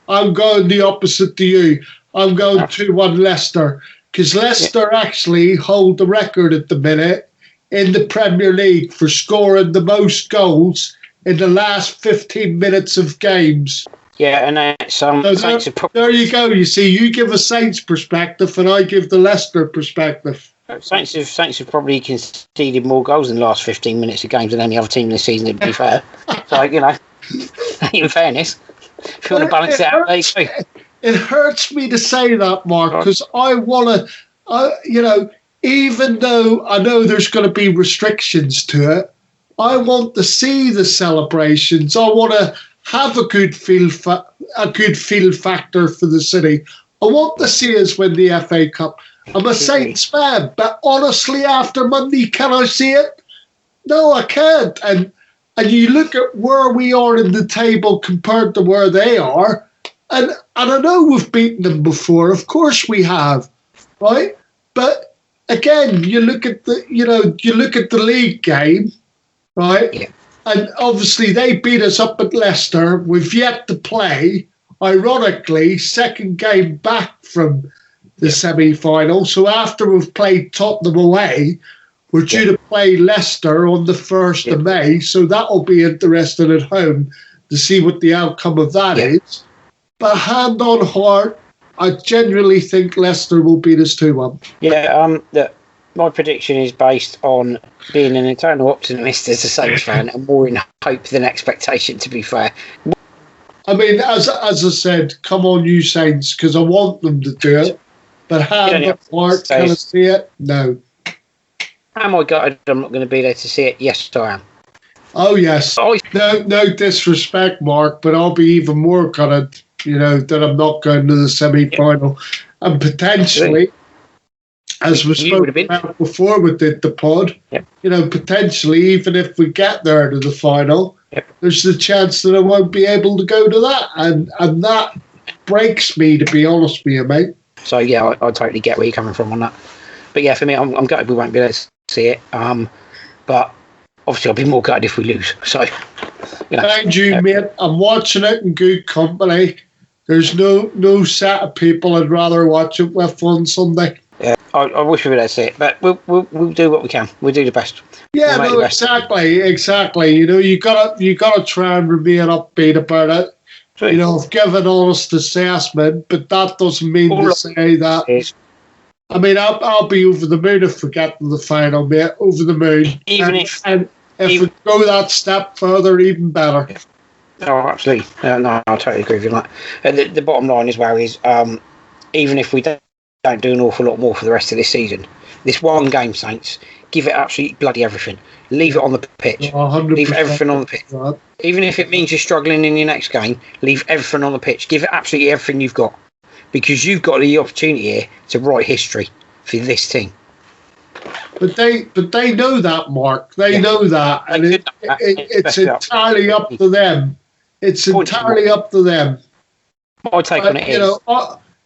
I'm going the opposite to you. I'm going 2-1 Leicester, because Leicester actually hold the record at the minute in the Premier League for scoring the most goals in the last 15 minutes of games. Yeah, and that's there you go. You see, you give a Saints perspective, and I give the Leicester perspective. Saints have probably conceded more goals in the last 15 minutes of games than any other team this season, to be fair. So, in fairness, if you want to balance it out, there you go. It hurts me to say that, Mark, because I want to, even though I know there's going to be restrictions to it, I want to see the celebrations. I want to have a good feel factor for the city. I want to see us win the FA Cup. I'm a Saints fan, but honestly, after Monday, can I see it? No, I can't. And you look at where we are in the table compared to where they are, and I know we've beaten them before. Of course we have, right? But again, you look at the league game, right? Yeah. And obviously they beat us up at Leicester. We've yet to play, ironically, second game back from the semi-final. So after we've played Tottenham away, we're due to play Leicester on the 1st of May. So that'll be interesting at home to see what the outcome of that is. But hand on heart, I genuinely think Leicester will beat us 2-1. Yeah, my prediction is based on being an eternal optimist as a Saints fan and more in hope than expectation, to be fair. I mean, as I said, come on, you Saints, because I want them to do it. But hand on heart, can I see it? No. Am I gutted I'm not going to be there to see it? Yes, I am. Oh, yes. No disrespect, Mark, but I'll be even more gutted, that I'm not going to the semi-final. And potentially, as we spoke about before we did the pod, potentially, even if we get there to the final, there's the chance that I won't be able to go to that. And that breaks me, to be honest with you, mate. So, yeah, I totally get where you're coming from on that. But, yeah, for me, I'm gutted we won't be able to see it. But obviously I'll be more gutted if we lose. So, Thank you, mate. I'm watching it in good company. There's no set of people I'd rather watch it with on Sunday. Yeah, I wish we were there to see it, but we'll do what we can. We'll do the best. Yeah, no, exactly. You gotta try and remain upbeat about it. I've given honest assessment, but that doesn't mean to say that. I mean, I'll be over the moon if we get to the final, mate. Over the moon. And if we go that step further, even better. Oh, absolutely. No, I totally agree with you on that. The bottom line as well is, even if we don't do an awful lot more for the rest of this season, this one game, Saints, give it absolutely bloody everything. Leave it on the pitch. 100%. Leave everything on the pitch. Right. Even if it means you're struggling in your next game, leave everything on the pitch. Give it absolutely everything you've got. Because you've got the opportunity here to write history for this team. But they know that, Mark. They know that, and it's entirely up to them. It's entirely up to them. My take on it is,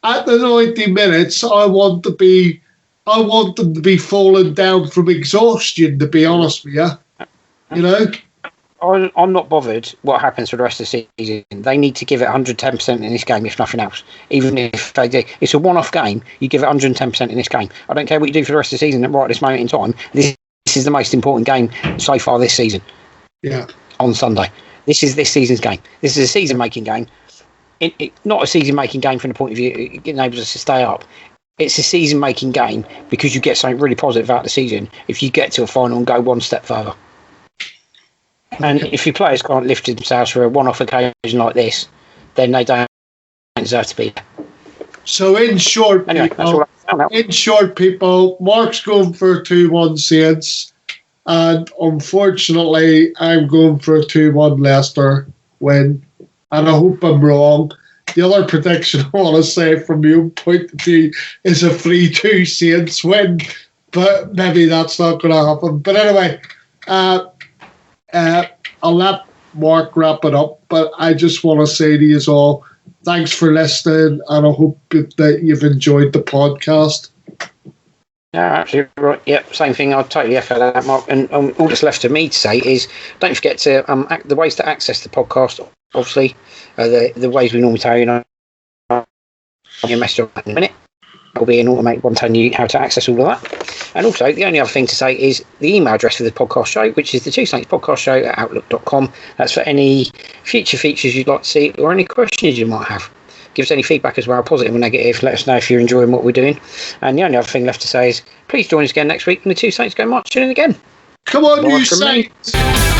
at the 90 minutes, I want them to be falling down from exhaustion. To be honest with you, I'm not bothered what happens for the rest of the season. They need to give it 110% in this game, if nothing else. Even if they do, it's a one-off game. You give it 110% in this game. I don't care what you do for the rest of the season. Right at this moment in time, this is the most important game so far this season. Yeah. On Sunday, this is this season's game. This is a season-making game. Not a season-making game from the point of view it enables us to stay up. It's a season-making game because you get something really positive out of the season if you get to a final and go one step further. And if your players can't lift themselves for a one-off occasion like this, then they don't deserve to be there. So in short, people, Mark's going for a 2-1 Saints, and unfortunately, I'm going for a 2-1 Leicester win. And I hope I'm wrong. The other prediction I want to say from your point of view is a 3-2 Saints win, but maybe that's not going to happen. But anyway, I'll let Mark wrap it up, but I just want to say to you all, thanks for listening, and I hope that you've enjoyed the podcast. Yeah, absolutely right. Yep, same thing. I'll totally echo that, Mark. And all that's left for me to say is, don't forget to the ways to access the podcast. Obviously, the ways we normally tell you, your message in a minute. I'll be an automated one telling you how to access all of that. And also, the only other thing to say is the email address for the podcast show, which is the Two Saints Podcast Show at outlook.com. That's for any future features you'd like to see or any questions you might have. Give us any feedback as well, positive or negative. Let us know if you're enjoying what we're doing. And the only other thing left to say is please join us again next week when the Two Saints go marching in again. Come on, Bye you from me. Saints!